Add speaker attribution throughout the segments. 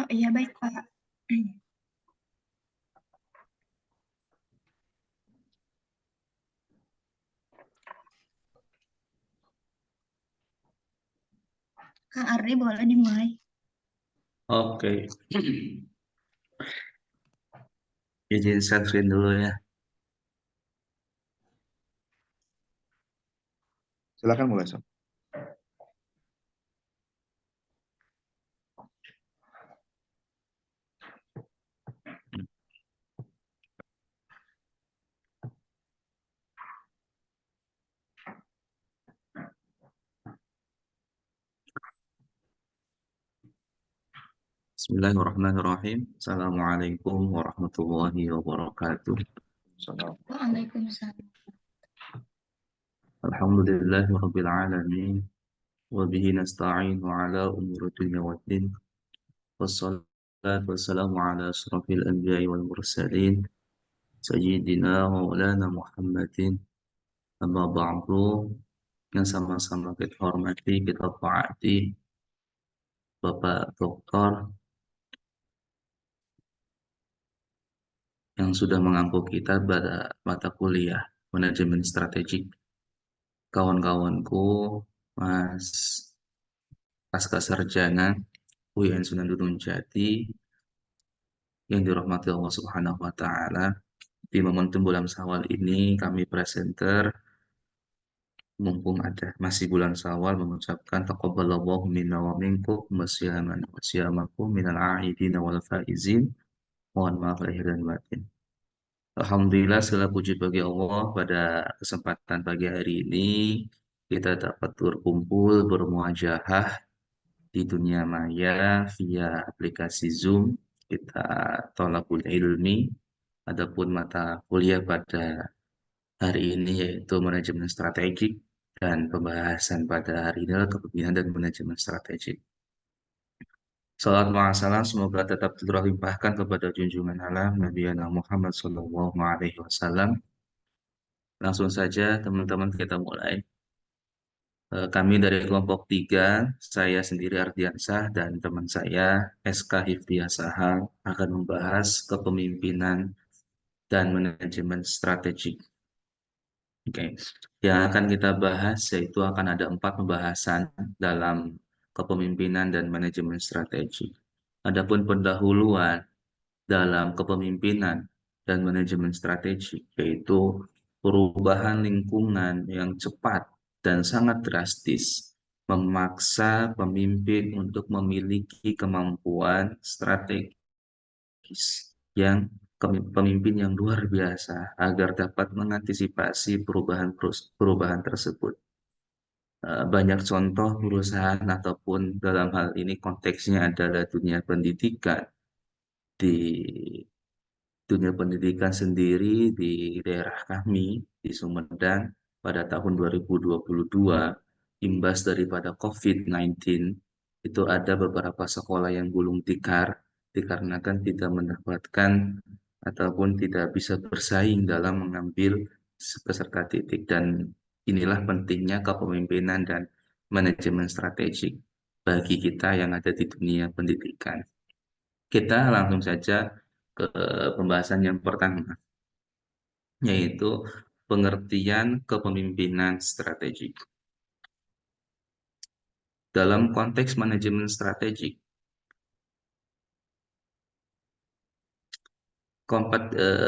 Speaker 1: Oh iya baik Pak. Kang Ardi boleh dimulai.
Speaker 2: Oke, izin share screen dulu ya.
Speaker 3: Silakan mulai, Sob.
Speaker 2: Bismillahirrahmanirrahim. Assalamualaikum warahmatullahi wabarakatuh.
Speaker 3: Salam.
Speaker 1: Waalaikumsalam.
Speaker 2: Alhamdulillahirabbil alamin wa bihi nasta'in wa ala umuri dunya waddin. Wassalatu wassalamu ala asyrafil anbiya'i wal mursalin sayyidina wa maulana Muhammadin. Amma ba'du, yang sama-sama kita hormati, kita taati Bapak Doktor yang sudah mengampu kita pada mata kuliah manajemen strategik. Kawan-kawanku, Mas pasca sarjana UIN Sunan Gunung Jati yang dirahmati Allah Subhanahu wa taala. Di momentum bulan Syawal ini kami presenter, mumpung ada masih bulan Syawal, mengucapkan taqabbalallahu minna wa minkum wasyamakum minal aidin wal faizin. Mohon maaf lahir dan batin. Alhamdulillah, segala puji bagi Allah, pada kesempatan pagi hari ini kita dapat berkumpul bermuajahah di dunia maya via aplikasi Zoom. Kita tolabul ilmi, adapun mata kuliah pada hari ini yaitu manajemen strategik, dan pembahasan pada hari ini adalah kepemimpinan dan manajemen strategik. Salat ma'asalam semoga tetap terlimpahkan kepada junjungan alam Nabi Muhammad SAW. Langsung saja teman-teman kita mulai. Kami dari kelompok 3, saya sendiri Ardiansah dan teman saya SK Hifdiyasahal akan membahas kepemimpinan dan manajemen strategik. Oke, yang akan kita bahas yaitu akan ada 4 pembahasan dalam kepemimpinan dan manajemen strategik. Adapun pendahuluan dalam kepemimpinan dan manajemen strategik yaitu perubahan lingkungan yang cepat dan sangat drastis memaksa pemimpin untuk memiliki kemampuan strategis yang pemimpin yang luar biasa agar dapat mengantisipasi perubahan tersebut. Banyak contoh perusahaan ataupun dalam hal ini konteksnya adalah dunia pendidikan. Di dunia pendidikan sendiri di daerah kami di Sumedang pada tahun 2022, imbas daripada COVID-19, itu ada beberapa sekolah yang gulung tikar dikarenakan tidak mendapatkan ataupun tidak bisa bersaing dalam mengambil peserta didik. Dan inilah pentingnya kepemimpinan dan manajemen strategik bagi kita yang ada di dunia pendidikan. Kita langsung saja ke pembahasan yang pertama, yaitu pengertian kepemimpinan strategik. Dalam konteks manajemen strategik,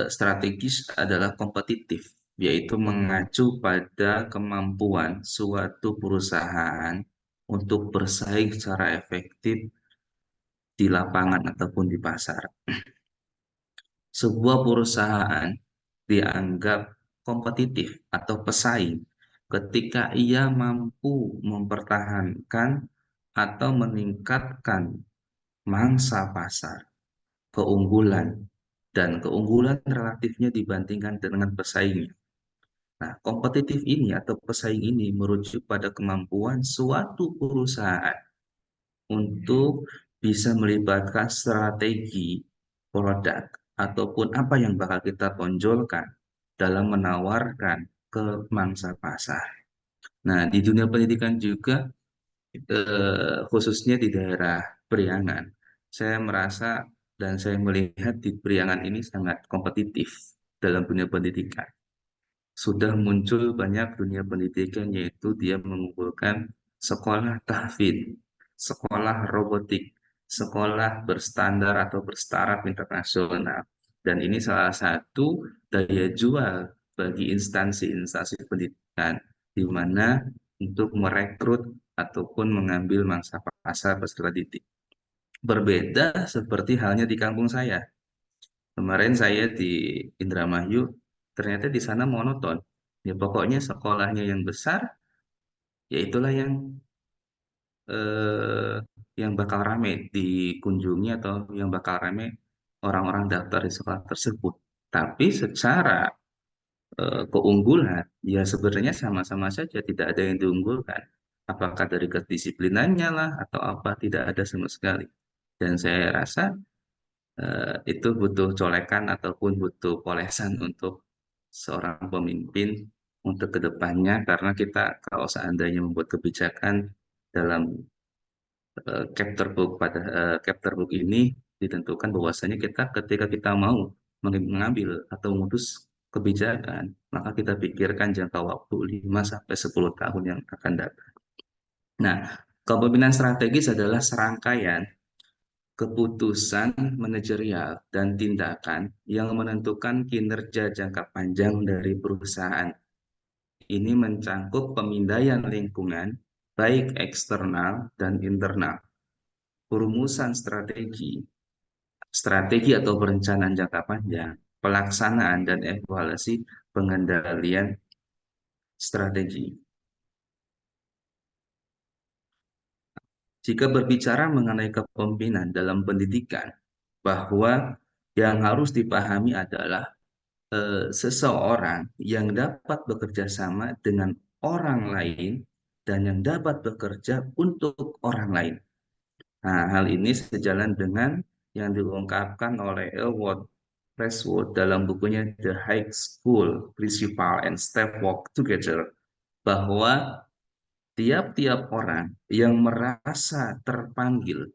Speaker 2: strategis adalah kompetitif, yaitu mengacu pada kemampuan suatu perusahaan untuk bersaing secara efektif di lapangan ataupun di pasar. Sebuah perusahaan dianggap kompetitif atau pesaing ketika ia mampu mempertahankan atau meningkatkan mangsa pasar, keunggulan, dan keunggulan relatifnya dibandingkan dengan pesaingnya. Nah, kompetitif ini atau pesaing ini merujuk pada kemampuan suatu perusahaan untuk bisa melibatkan strategi produk ataupun apa yang bakal kita tonjolkan dalam menawarkan ke mangsa pasar. Nah, di dunia pendidikan juga khususnya di daerah Priangan, saya merasa dan saya melihat di Priangan ini sangat kompetitif dalam dunia pendidikan. Sudah muncul banyak dunia pendidikan, yaitu dia mengumpulkan sekolah tahfidz, sekolah robotik, sekolah berstandar atau bertaraf internasional. Dan ini salah satu daya jual bagi instansi-instansi pendidikan, di mana untuk merekrut ataupun mengambil mangsa pasar peserta didik. Berbeda seperti halnya di kampung saya. Kemarin saya di Indramayu, ternyata di sana monoton. Ya pokoknya sekolahnya yang besar, ya itulah eh, yang bakal rame dikunjungi atau yang bakal rame orang-orang daftar di sekolah tersebut. Tapi secara keunggulan, ya sebenarnya sama-sama saja, tidak ada yang diunggulkan. Apakah dari kedisiplinannya lah atau apa, tidak ada sama sekali. Dan saya rasa itu butuh colekan ataupun butuh polesan untuk seorang pemimpin untuk kedepannya, karena kita kalau seandainya membuat kebijakan dalam chapter book chapter book ini ditentukan bahwasanya kita ketika kita mau mengambil atau memutus kebijakan, maka kita pikirkan jangka waktu 5 sampai 10 tahun yang akan datang. Nah, kepemimpinan strategis adalah serangkaian keputusan manajerial dan tindakan yang menentukan kinerja jangka panjang dari perusahaan. Ini mencangkup pemindaian lingkungan, baik eksternal dan internal, perumusan strategi, strategi atau perencanaan jangka panjang, pelaksanaan dan evaluasi pengendalian strategi. Jika berbicara mengenai kepemimpinan dalam pendidikan, bahwa yang harus dipahami adalah seseorang yang dapat bekerja sama dengan orang lain dan yang dapat bekerja untuk orang lain. Nah, hal ini sejalan dengan yang diungkapkan oleh Elwood Presswood dalam bukunya The High School Principal and Staff Work Together, bahwa tiap-tiap orang yang merasa terpanggil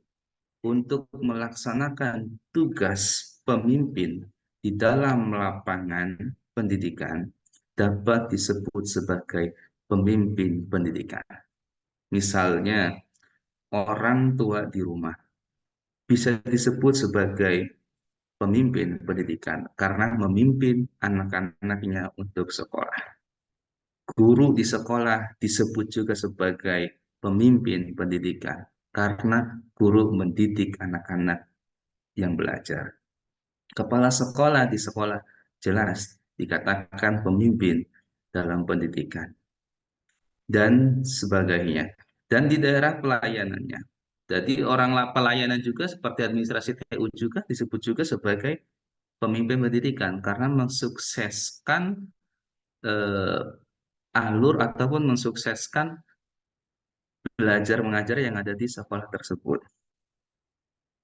Speaker 2: untuk melaksanakan tugas pemimpin di dalam lapangan pendidikan dapat disebut sebagai pemimpin pendidikan. Misalnya, orang tua di rumah bisa disebut sebagai pemimpin pendidikan karena memimpin anak-anaknya untuk sekolah. Guru di sekolah disebut juga sebagai pemimpin pendidikan karena guru mendidik anak-anak yang belajar. Kepala sekolah di sekolah jelas dikatakan pemimpin dalam pendidikan dan sebagainya. Dan di daerah pelayanannya. Jadi orang pelayanan juga seperti administrasi TU juga disebut juga sebagai pemimpin pendidikan karena mensukseskan eh, alur ataupun mensukseskan belajar mengajar yang ada di sekolah tersebut.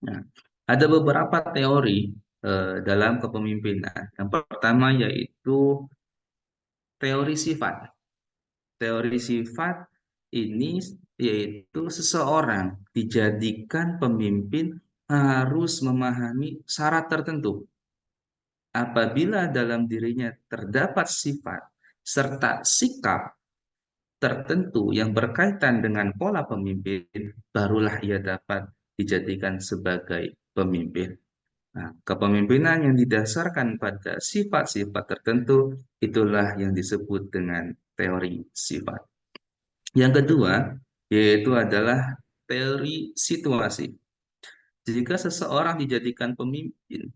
Speaker 2: Nah, ada beberapa teori dalam kepemimpinan. Yang pertama yaitu teori sifat. Teori sifat ini yaitu seseorang dijadikan pemimpin harus memahami syarat tertentu. Apabila dalam dirinya terdapat sifat serta sikap tertentu yang berkaitan dengan pola pemimpin, barulah ia dapat dijadikan sebagai pemimpin. Nah, kepemimpinan yang didasarkan pada sifat-sifat tertentu itulah yang disebut dengan teori sifat. Yang kedua, yaitu adalah teori situasi. Jika seseorang dijadikan pemimpin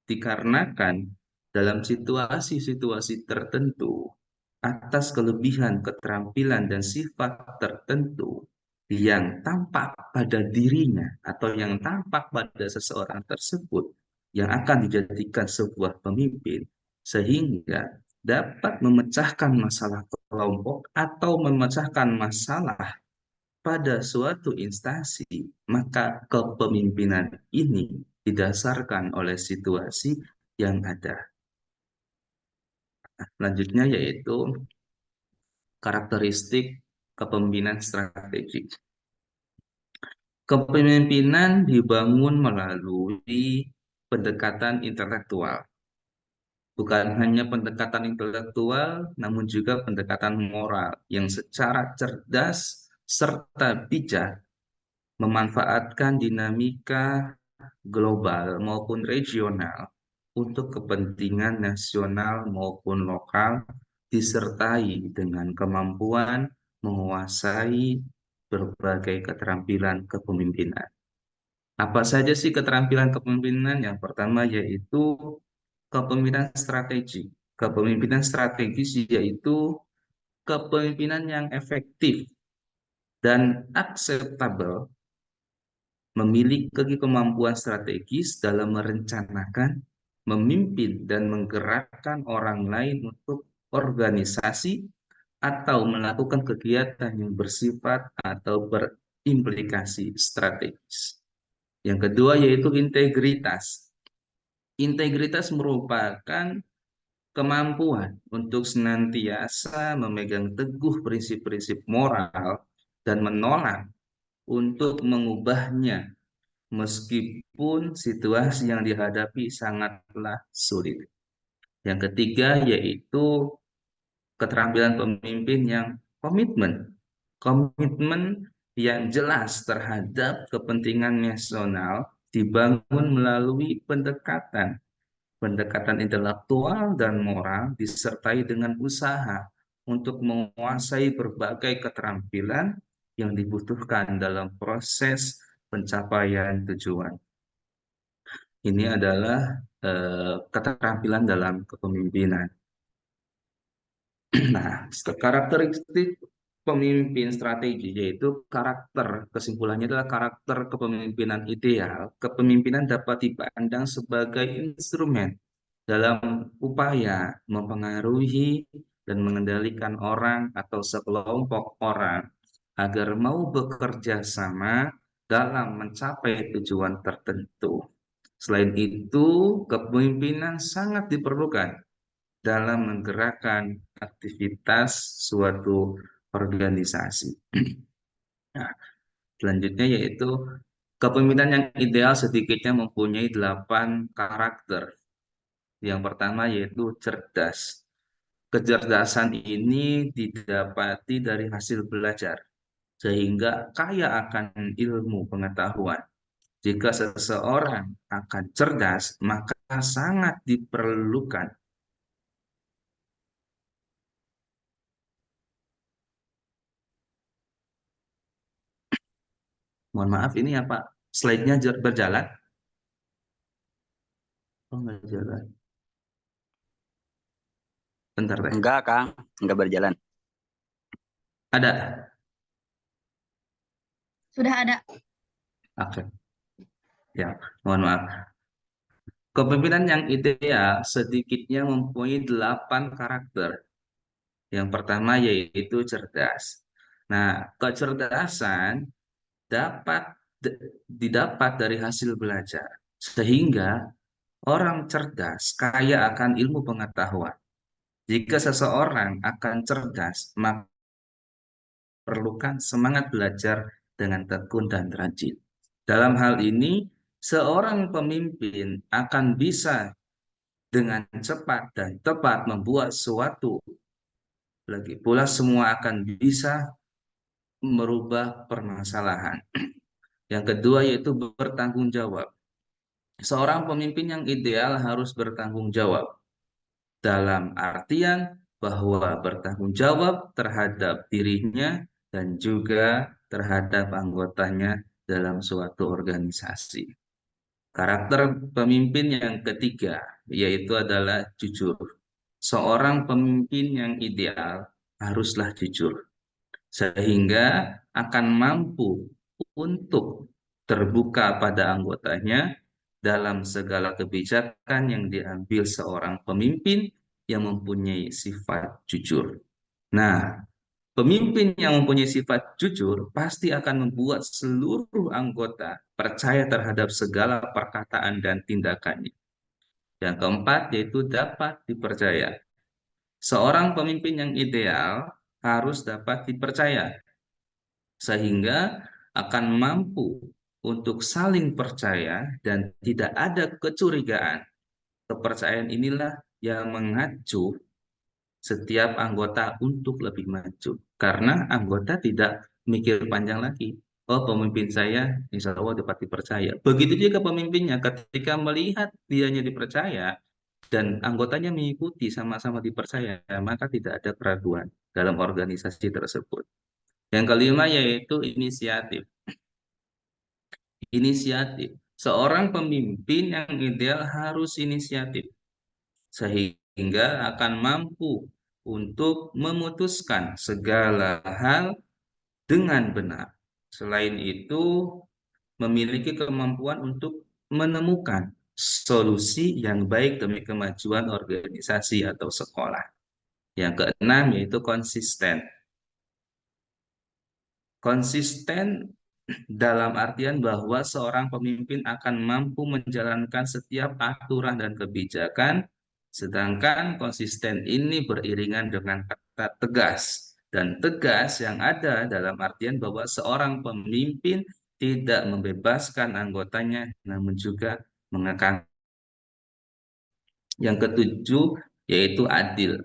Speaker 2: dikarenakan dalam situasi-situasi tertentu atas kelebihan, keterampilan, dan sifat tertentu yang tampak pada dirinya atau yang tampak pada seseorang tersebut yang akan dijadikan sebuah pemimpin, sehingga dapat memecahkan masalah kelompok atau memecahkan masalah pada suatu instansi, maka kepemimpinan ini didasarkan oleh situasi yang ada. Selanjutnya yaitu karakteristik kepemimpinan strategik. Kepemimpinan dibangun melalui pendekatan intelektual. Bukan hanya pendekatan intelektual, namun juga pendekatan moral yang secara cerdas serta bijak memanfaatkan dinamika global maupun regional untuk kepentingan nasional maupun lokal, disertai dengan kemampuan menguasai berbagai keterampilan kepemimpinan. Apa saja sih keterampilan kepemimpinan? Yang pertama yaitu kepemimpinan strategi. Kepemimpinan strategis yaitu kepemimpinan yang efektif dan akseptabel, memiliki kemampuan strategis dalam merencanakan, memimpin, dan menggerakkan orang lain untuk organisasi atau melakukan kegiatan yang bersifat atau berimplikasi strategis. Yang kedua yaitu integritas. Integritas merupakan kemampuan untuk senantiasa memegang teguh prinsip-prinsip moral dan menolak untuk mengubahnya meskipun situasi yang dihadapi sangatlah sulit. Yang ketiga yaitu keterampilan pemimpin yang komitmen. Komitmen yang jelas terhadap kepentingan nasional dibangun melalui pendekatan intelektual dan moral disertai dengan usaha untuk menguasai berbagai keterampilan yang dibutuhkan dalam proses pencapaian tujuan. Ini adalah keterampilan dalam kepemimpinan. Nah, karakteristik pemimpin strategi yaitu kesimpulannya adalah karakter kepemimpinan ideal. Kepemimpinan dapat dipandang sebagai instrumen dalam upaya mempengaruhi dan mengendalikan orang atau sekelompok orang agar mau bekerja sama dalam mencapai tujuan tertentu. Selain itu, kepemimpinan sangat diperlukan dalam menggerakkan aktivitas suatu organisasi. Nah, selanjutnya yaitu kepemimpinan yang ideal sedikitnya mempunyai 8 karakter. Yang pertama yaitu cerdas. Kecerdasan ini didapati dari hasil belajar, sehingga kaya akan ilmu pengetahuan. Jika seseorang akan cerdas, maka sangat diperlukan. Mohon maaf, ini apa? Slide-nya berjalan? Oh, nggak jalan. Bentar deh.
Speaker 4: Enggak, Kang. Enggak berjalan.
Speaker 2: Ada?
Speaker 1: Sudah ada.
Speaker 2: Oke. Ya, mohon maaf. Kepemimpinan yang ideal sedikitnya mempunyai 8 karakter. Yang pertama yaitu cerdas. Nah, kecerdasan didapat dari hasil belajar. Sehingga orang cerdas kaya akan ilmu pengetahuan. Jika seseorang akan cerdas, maka perlukan semangat belajar dengan tekun dan rajin. Dalam hal ini, seorang pemimpin akan bisa dengan cepat dan tepat membuat suatu. Lagi pula semua akan bisa merubah permasalahan. Yang kedua yaitu bertanggung jawab. Seorang pemimpin yang ideal harus bertanggung jawab. Dalam artian bahwa bertanggung jawab terhadap dirinya dan juga terhadap anggotanya dalam suatu organisasi. Karakter pemimpin yang ketiga yaitu adalah jujur. Seorang pemimpin yang ideal haruslah jujur, sehingga akan mampu untuk terbuka pada anggotanya dalam segala kebijakan yang diambil seorang pemimpin yang mempunyai sifat jujur. Nah, pemimpin yang mempunyai sifat jujur pasti akan membuat seluruh anggota percaya terhadap segala perkataan dan tindakannya. Yang keempat yaitu dapat dipercaya. Seorang pemimpin yang ideal harus dapat dipercaya, sehingga akan mampu untuk saling percaya dan tidak ada kecurigaan. Kepercayaan inilah yang mengacu setiap anggota untuk lebih maju. Karena anggota tidak mikir panjang lagi. Oh, pemimpin saya insya Allah dapat dipercaya. Begitu juga pemimpinnya ketika melihat dianya dipercaya dan anggotanya mengikuti sama-sama dipercaya, maka tidak ada keraguan dalam organisasi tersebut. Yang kelima yaitu inisiatif. Inisiatif. Seorang pemimpin yang ideal harus inisiatif sehingga akan mampu untuk memutuskan segala hal dengan benar. Selain itu, memiliki kemampuan untuk menemukan solusi yang baik demi kemajuan organisasi atau sekolah. Yang keenam yaitu konsisten. Konsisten dalam artian bahwa seorang pemimpin akan mampu menjalankan setiap aturan dan kebijakan, sedangkan konsisten ini beriringan dengan kata tegas. Dan tegas yang ada dalam artian bahwa seorang pemimpin tidak membebaskan anggotanya, namun juga mengekang. Yang ketujuh yaitu adil.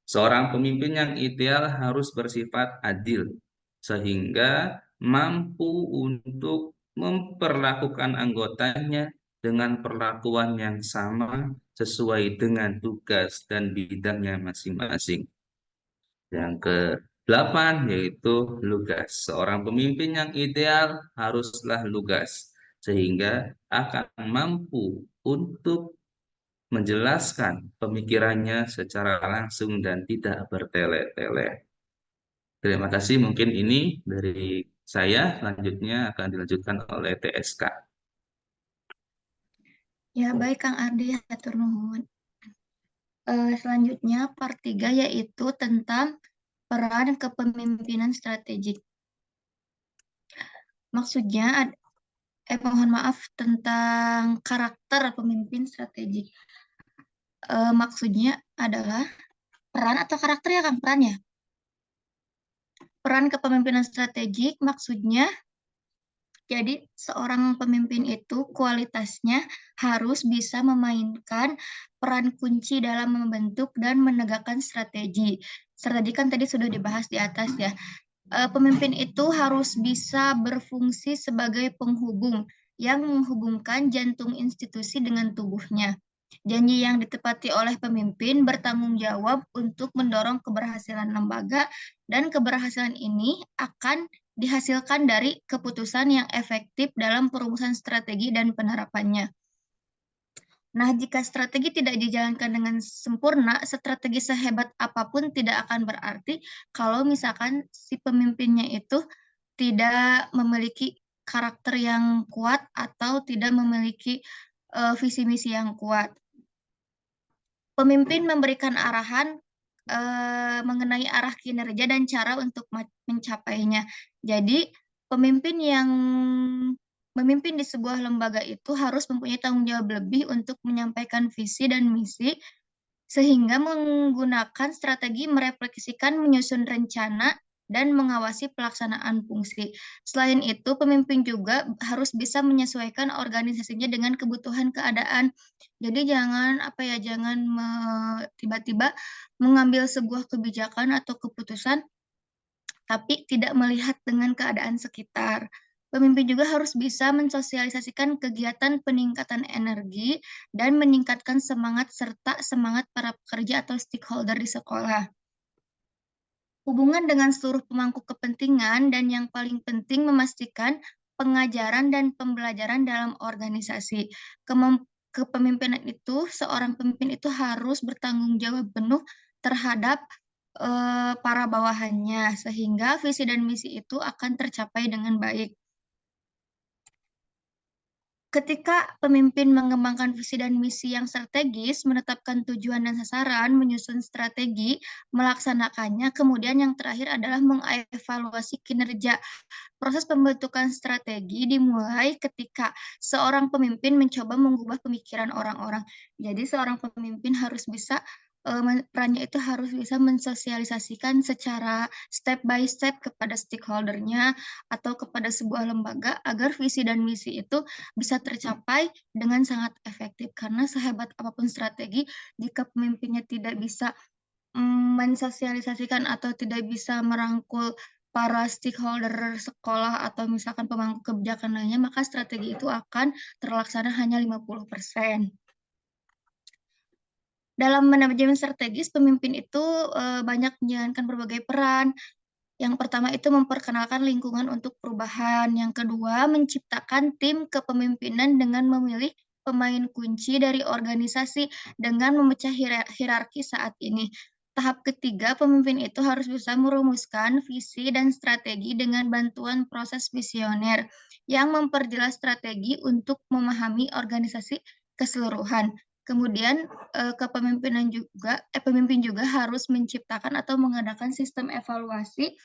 Speaker 2: Seorang pemimpin yang ideal harus bersifat adil, sehingga mampu untuk memperlakukan anggotanya dengan perlakuan yang sama sesuai dengan tugas dan bidangnya masing-masing. Yang ke-8 yaitu lugas. Seorang pemimpin yang ideal haruslah lugas, sehingga akan mampu untuk menjelaskan pemikirannya secara langsung dan tidak bertele-tele. Terima kasih, mungkin ini dari saya, selanjutnya akan dilanjutkan oleh TSK.
Speaker 1: Ya, baik Kang Ardi, hatur nuhun. Selanjutnya part 3 yaitu tentang peran kepemimpinan strategik. Maksudnya, mohon maaf, tentang karakter pemimpin strategik. Maksudnya adalah peran atau karakter ya Kang, peran ya? Peran kepemimpinan strategik maksudnya, jadi seorang pemimpin itu kualitasnya harus bisa memainkan peran kunci dalam membentuk dan menegakkan strategi. Strategi kan tadi sudah dibahas di atas ya. Pemimpin itu harus bisa berfungsi sebagai penghubung yang menghubungkan jantung institusi dengan tubuhnya. Janji yang ditepati oleh pemimpin bertanggung jawab untuk mendorong keberhasilan lembaga, dan keberhasilan ini akan dihasilkan dari keputusan yang efektif dalam perumusan strategi dan penerapannya. Nah, jika strategi tidak dijalankan dengan sempurna, strategi sehebat apapun tidak akan berarti kalau misalkan si pemimpinnya itu tidak memiliki karakter yang kuat atau tidak memiliki visi misi yang kuat. Pemimpin memberikan arahan mengenai arah kinerja dan cara untuk mencapainya. Jadi, pemimpin yang memimpin di sebuah lembaga itu harus mempunyai tanggung jawab lebih untuk menyampaikan visi dan misi, sehingga menggunakan strategi merefleksikan, menyusun rencana, dan mengawasi pelaksanaan fungsi. Selain itu, pemimpin juga harus bisa menyesuaikan organisasinya dengan kebutuhan keadaan. Jadi jangan tiba-tiba mengambil sebuah kebijakan atau keputusan tapi tidak melihat dengan keadaan sekitar. Pemimpin juga harus bisa mensosialisasikan kegiatan peningkatan energi dan meningkatkan semangat serta semangat para pekerja atau stakeholder di sekolah. Hubungan dengan seluruh pemangku kepentingan, dan yang paling penting memastikan pengajaran dan pembelajaran dalam organisasi. Kepemimpinan itu, seorang pemimpin itu harus bertanggung jawab penuh terhadap para bawahannya, sehingga visi dan misi itu akan tercapai dengan baik. Ketika pemimpin mengembangkan visi dan misi yang strategis, menetapkan tujuan dan sasaran, menyusun strategi, melaksanakannya, kemudian yang terakhir adalah mengevaluasi kinerja. Proses pembentukan strategi dimulai ketika seorang pemimpin mencoba mengubah pemikiran orang-orang. Jadi seorang pemimpin harus bisa perannya itu harus bisa mensosialisasikan secara step by step kepada stakeholder-nya atau kepada sebuah lembaga agar visi dan misi itu bisa tercapai dengan sangat efektif. Karena sehebat apapun strategi, jika pemimpinnya tidak bisa mensosialisasikan atau tidak bisa merangkul para stakeholder sekolah atau misalkan pemangku kebijakan lainnya, maka strategi itu akan terlaksana hanya 50%. Dalam manajemen strategis, pemimpin itu banyak menjalankan berbagai peran. Yang pertama itu memperkenalkan lingkungan untuk perubahan. Yang kedua, menciptakan tim kepemimpinan dengan memilih pemain kunci dari organisasi dengan memecah hierarki saat ini. Tahap ketiga, pemimpin itu harus bisa merumuskan visi dan strategi dengan bantuan proses visioner yang memperjelas strategi untuk memahami organisasi keseluruhan. Kemudian pemimpin juga harus menciptakan atau mengadakan sistem evaluasi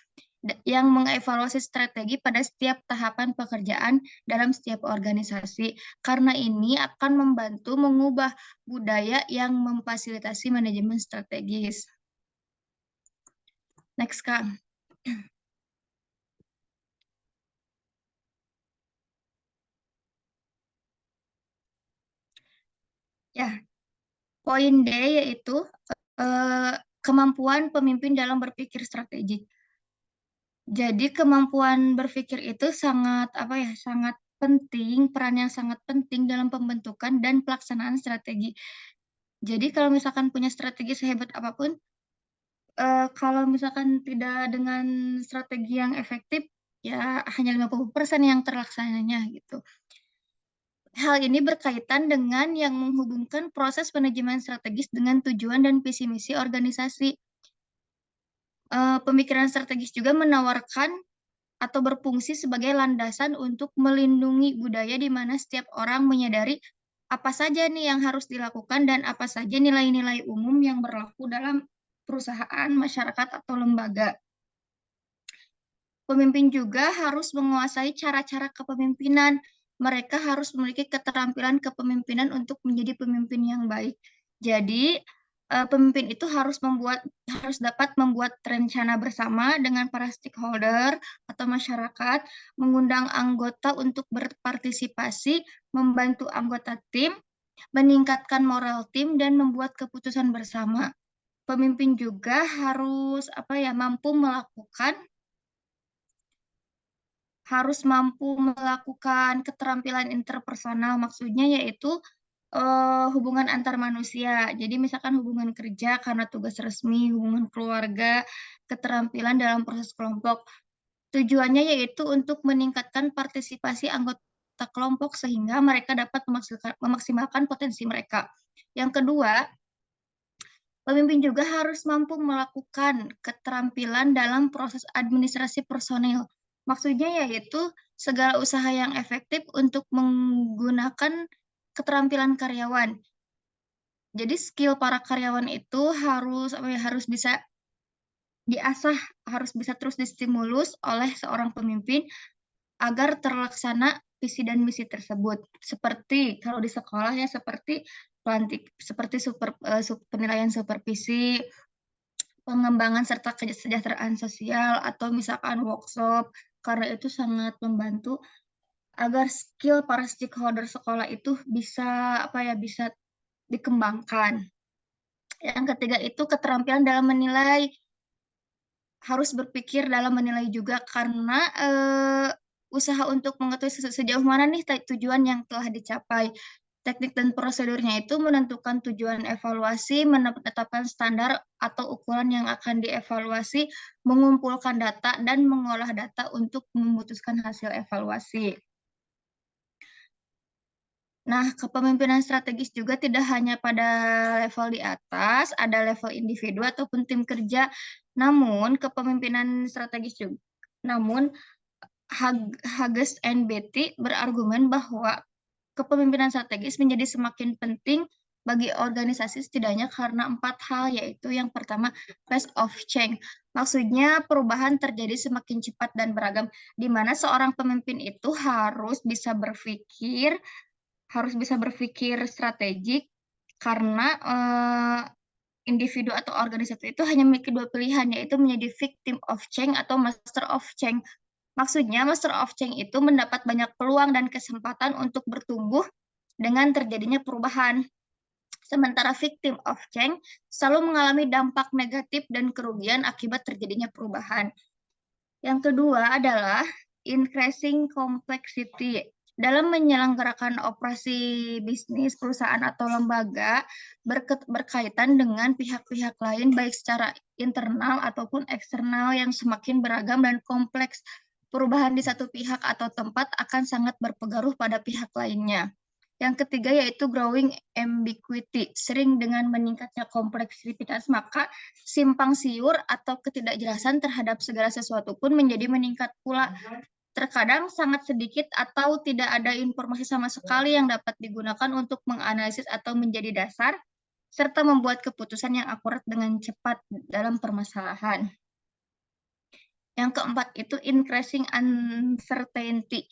Speaker 1: yang mengevaluasi strategi pada setiap tahapan pekerjaan dalam setiap organisasi. Karena ini akan membantu mengubah budaya yang memfasilitasi manajemen strategis. Next, Kak. Ya, poin D yaitu kemampuan pemimpin dalam berpikir strategik. Jadi kemampuan berpikir itu sangat penting, peran yang sangat penting dalam pembentukan dan pelaksanaan strategi. Jadi kalau misalkan punya strategi sehebat apapun, kalau misalkan tidak dengan strategi yang efektif, ya hanya 50% yang terlaksananya gitu. Hal ini berkaitan dengan yang menghubungkan proses manajemen strategis dengan tujuan dan visi misi organisasi. Pemikiran strategis juga menawarkan atau berfungsi sebagai landasan untuk melindungi budaya di mana setiap orang menyadari apa saja nih yang harus dilakukan dan apa saja nilai-nilai umum yang berlaku dalam perusahaan, masyarakat, atau lembaga. Pemimpin juga harus menguasai cara-cara kepemimpinan. Mereka harus memiliki keterampilan kepemimpinan untuk menjadi pemimpin yang baik. Jadi, pemimpin itu harus dapat membuat rencana bersama dengan para stakeholder atau masyarakat, mengundang anggota untuk berpartisipasi, membantu anggota tim, meningkatkan moral tim, dan membuat keputusan bersama. Pemimpin juga harus mampu melakukan keterampilan interpersonal, maksudnya yaitu hubungan antar manusia. Jadi misalkan hubungan kerja karena tugas resmi, hubungan keluarga, keterampilan dalam proses kelompok. Tujuannya yaitu untuk meningkatkan partisipasi anggota kelompok sehingga mereka dapat memaksimalkan potensi mereka. Yang kedua, pemimpin juga harus mampu melakukan keterampilan dalam proses administrasi personil. Maksudnya yaitu segala usaha yang efektif untuk menggunakan keterampilan karyawan. Jadi skill para karyawan itu harus bisa diasah, harus bisa terus distimulus oleh seorang pemimpin agar terlaksana visi dan misi tersebut. Seperti kalau di sekolah ya seperti penilaian supervisi, pengembangan serta kesejahteraan sosial atau misalkan workshop, karena itu sangat membantu agar skill para stakeholder sekolah itu bisa bisa dikembangkan. Yang ketiga itu keterampilan dalam menilai, harus berpikir dalam menilai juga karena usaha untuk mengetahui sejauh mana nih tujuan yang telah dicapai. Teknik dan prosedurnya itu menentukan tujuan evaluasi, menetapkan standar atau ukuran yang akan dievaluasi, mengumpulkan data, dan mengolah data untuk memutuskan hasil evaluasi. Nah, kepemimpinan strategis juga tidak hanya pada level di atas, ada level individu ataupun tim kerja. Namun, kepemimpinan strategis juga. Namun, Hages and Betty berargumen bahwa kepemimpinan strategis menjadi semakin penting bagi organisasi setidaknya karena 4 hal, yaitu yang pertama, pace of change. Maksudnya perubahan terjadi semakin cepat dan beragam, di mana seorang pemimpin itu harus bisa berpikir strategik karena individu atau organisasi itu hanya memiliki dua pilihan, yaitu menjadi victim of change atau master of change. Maksudnya, master of change itu mendapat banyak peluang dan kesempatan untuk bertumbuh dengan terjadinya perubahan. Sementara victim of change selalu mengalami dampak negatif dan kerugian akibat terjadinya perubahan. Yang kedua adalah increasing complexity. Dalam menyelenggarakan operasi bisnis, perusahaan atau lembaga berkaitan dengan pihak-pihak lain baik secara internal ataupun eksternal yang semakin beragam dan kompleks. Perubahan di satu pihak atau tempat akan sangat berpengaruh pada pihak lainnya. Yang ketiga yaitu growing ambiguity. Sering dengan meningkatnya kompleksitas, maka simpang siur atau ketidakjelasan terhadap segala sesuatu pun menjadi meningkat pula. Terkadang sangat sedikit atau tidak ada informasi sama sekali yang dapat digunakan untuk menganalisis atau menjadi dasar, serta membuat keputusan yang akurat dengan cepat dalam permasalahan. Yang keempat itu increasing uncertainty.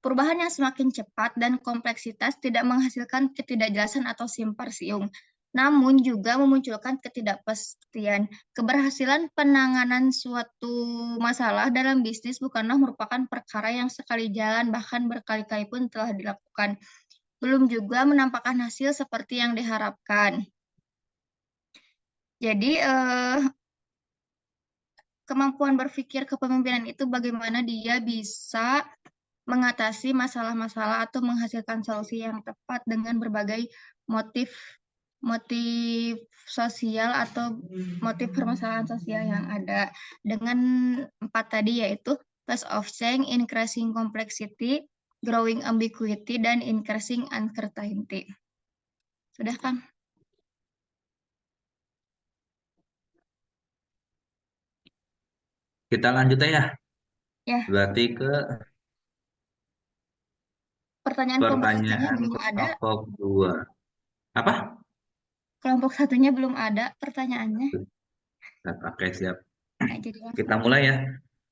Speaker 1: Perubahan yang semakin cepat dan kompleksitas tidak menghasilkan ketidakjelasan atau simpang siur, namun juga memunculkan ketidakpastian. Keberhasilan penanganan suatu masalah dalam bisnis bukanlah merupakan perkara yang sekali jalan, bahkan berkali-kali pun telah dilakukan. Belum juga menampakkan hasil seperti yang diharapkan. Jadi, kemampuan berpikir kepemimpinan itu bagaimana dia bisa mengatasi masalah-masalah atau menghasilkan solusi yang tepat dengan berbagai motif sosial atau motif permasalahan sosial yang ada. Dengan 4 tadi yaitu phase of change, increasing complexity, growing ambiguity, dan increasing uncertainty. Sudah, Kang?
Speaker 2: Kita lanjut ya.
Speaker 1: Ya.
Speaker 2: Berarti ke
Speaker 1: pertanyaan kelompok satunya belum ada.
Speaker 2: Kelompok 2. Apa?
Speaker 1: Kelompok satunya belum ada pertanyaannya.
Speaker 2: Oke, siap.
Speaker 1: Nah, jadi
Speaker 2: Kita mulai ya.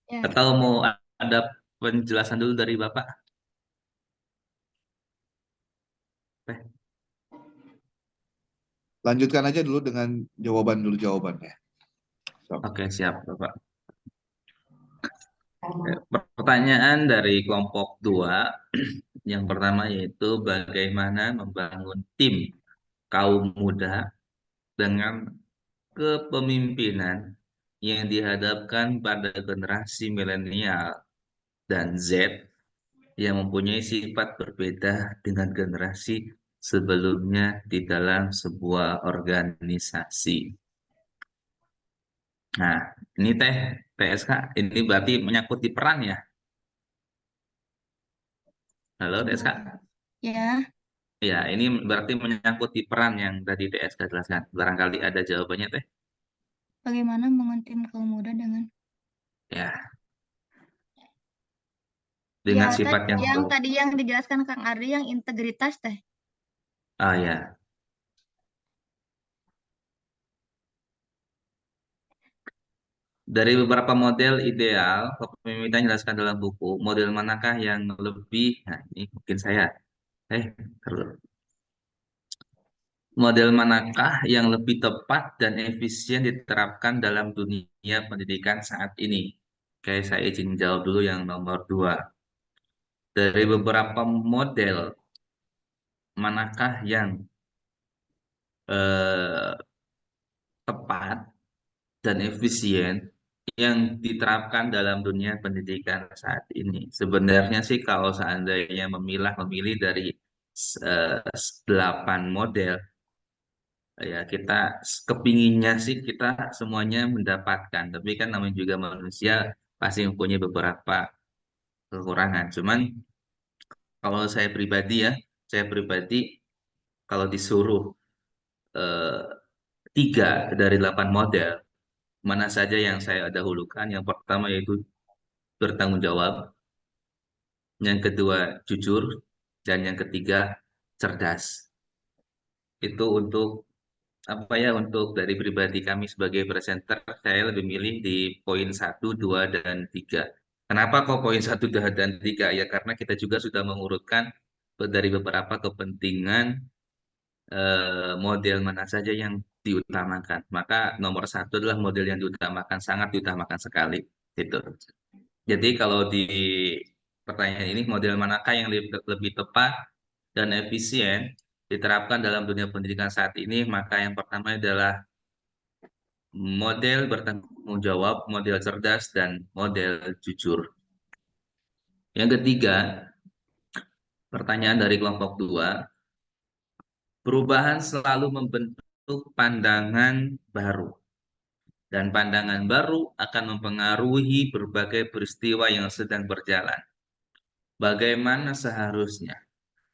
Speaker 1: Ya.
Speaker 2: Atau mau ada penjelasan dulu dari Bapak?
Speaker 3: Lanjutkan aja dulu dengan jawabannya.
Speaker 2: Oke, siap, Bapak. Pertanyaan dari kelompok 2 yang pertama yaitu bagaimana membangun tim kaum muda dengan kepemimpinan yang dihadapkan pada generasi milenial dan Z yang mempunyai sifat berbeda dengan generasi sebelumnya di dalam sebuah organisasi. Nah, ini TSK, ini berarti menyangkut di peran ya? Halo TSK?
Speaker 1: Ya.
Speaker 2: Ya, ini berarti menyangkut di peran yang tadi TSK jelaskan. Barangkali ada jawabannya, Teh?
Speaker 1: Bagaimana membangun tim kaum muda dengan
Speaker 2: Ya. Dengan
Speaker 1: ya,
Speaker 2: sifat yang
Speaker 1: tadi yang dijelaskan Kang Ardi yang integritas teh.
Speaker 2: Ah ya. Dari beberapa model ideal, kepemimpinan jelaskan dalam buku, model manakah yang lebih, nah ini mungkin saya, terus. Model manakah yang lebih tepat dan efisien diterapkan dalam dunia pendidikan saat ini? Oke, saya izin jawab dulu yang nomor 2. Dari beberapa model, manakah yang eh, tepat dan efisien yang diterapkan dalam dunia pendidikan saat ini? Sebenarnya sih kalau seandainya memilih dari 8 model, ya kita kepinginnya sih kita semuanya mendapatkan, tapi kan namanya juga manusia pasti mempunyai beberapa kekurangan. Cuman kalau saya pribadi kalau disuruh eh, 3 dari 8 model, mana saja yang saya dahulukan? Yang pertama yaitu bertanggung jawab, yang kedua jujur, dan yang ketiga cerdas. Itu untuk apa ya, untuk dari pribadi kami sebagai presenter, saya lebih milih di poin 1, 2, dan 3. Kenapa kok poin 1, 2, dan 3? Ya karena kita juga sudah mengurutkan dari beberapa kepentingan model mana saja yang diutamakan. Maka nomor satu adalah model yang diutamakan, sangat diutamakan sekali. Gitu. Jadi kalau di pertanyaan ini model manakah yang lebih tepat dan efisien diterapkan dalam dunia pendidikan saat ini, maka yang pertama adalah model bertanggung jawab, model cerdas, dan model jujur. Yang ketiga, pertanyaan dari kelompok 2, perubahan selalu membentuk pandangan baru. Dan pandangan baru akan mempengaruhi berbagai peristiwa yang sedang berjalan. Bagaimana seharusnya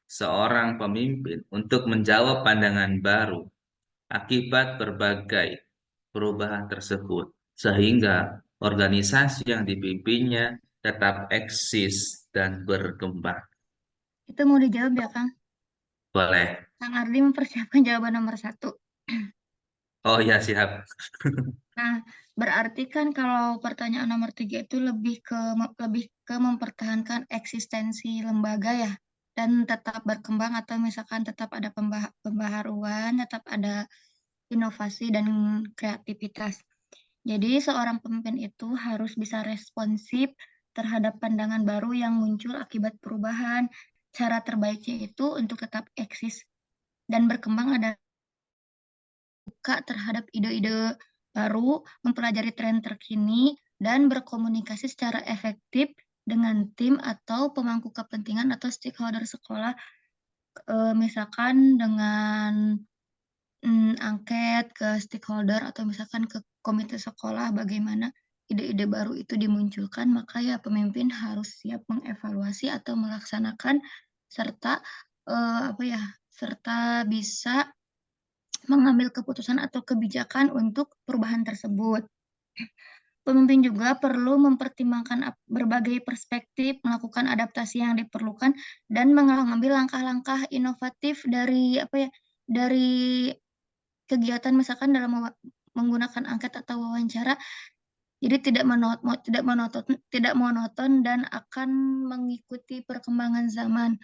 Speaker 2: seorang pemimpin untuk menjawab pandangan baru akibat berbagai perubahan tersebut, sehingga organisasi yang dipimpinnya tetap eksis dan berkembang.
Speaker 1: Itu mau dijawab ya, Kang?
Speaker 2: Boleh.
Speaker 1: Kang Ardi mempersiapkan jawaban nomor 1.
Speaker 2: Oh ya, siap.
Speaker 1: Nah, berarti kan kalau pertanyaan nomor 3 itu lebih ke mempertahankan eksistensi lembaga ya, dan tetap berkembang atau misalkan tetap ada pembaharuan, tetap ada inovasi dan kreativitas. Jadi seorang pemimpin itu harus bisa responsif terhadap pandangan baru yang muncul akibat perubahan. Cara terbaiknya itu untuk tetap eksis dan berkembang adalah buka terhadap ide-ide baru, mempelajari tren terkini, dan berkomunikasi secara efektif dengan tim atau pemangku kepentingan atau stakeholder sekolah, misalkan dengan angket ke stakeholder atau misalkan ke komite sekolah bagaimana ide-ide baru itu dimunculkan, maka ya pemimpin harus siap mengevaluasi atau melaksanakan serta serta bisa mengambil keputusan atau kebijakan untuk perubahan tersebut. Pemimpin juga perlu mempertimbangkan berbagai perspektif, melakukan adaptasi yang diperlukan, dan mengambil langkah-langkah inovatif dari kegiatan misalkan dalam menggunakan angket atau wawancara. Jadi tidak monoton dan akan mengikuti perkembangan zaman.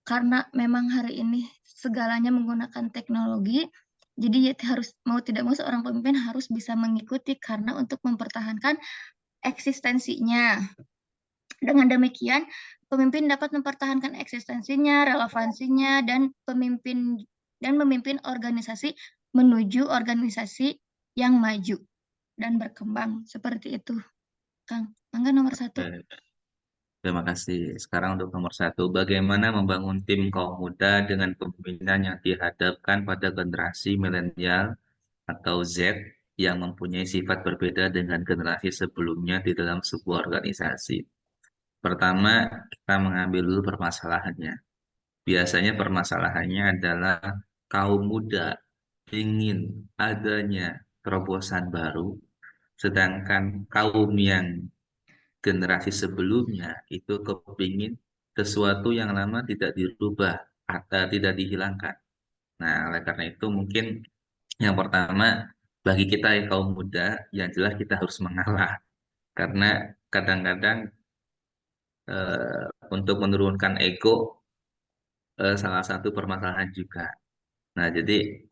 Speaker 1: Karena memang hari ini segalanya menggunakan teknologi, jadi ya mau tidak mau seorang pemimpin harus bisa mengikuti karena untuk mempertahankan eksistensinya. Dengan demikian, pemimpin dapat mempertahankan eksistensinya, relevansinya, dan memimpin organisasi menuju organisasi yang maju dan berkembang. Seperti itu, Kang. Mangga nomor 1.
Speaker 2: Terima kasih. Sekarang untuk nomor 1, bagaimana membangun tim kaum muda dengan kepemimpinan yang dihadapkan pada generasi milenial atau Z yang mempunyai sifat berbeda dengan generasi sebelumnya di dalam sebuah organisasi. Pertama, kita mengambil dulu permasalahannya. Biasanya permasalahannya adalah kaum muda ingin adanya terobosan baru, sedangkan kaum yang generasi sebelumnya itu kepingin sesuatu yang lama tidak dirubah atau tidak dihilangkan. Nah, oleh karena itu mungkin yang pertama bagi kita yang kaum muda, yang jelas kita harus mengalah karena kadang-kadang untuk menurunkan ego salah satu permasalahan juga. Nah, jadi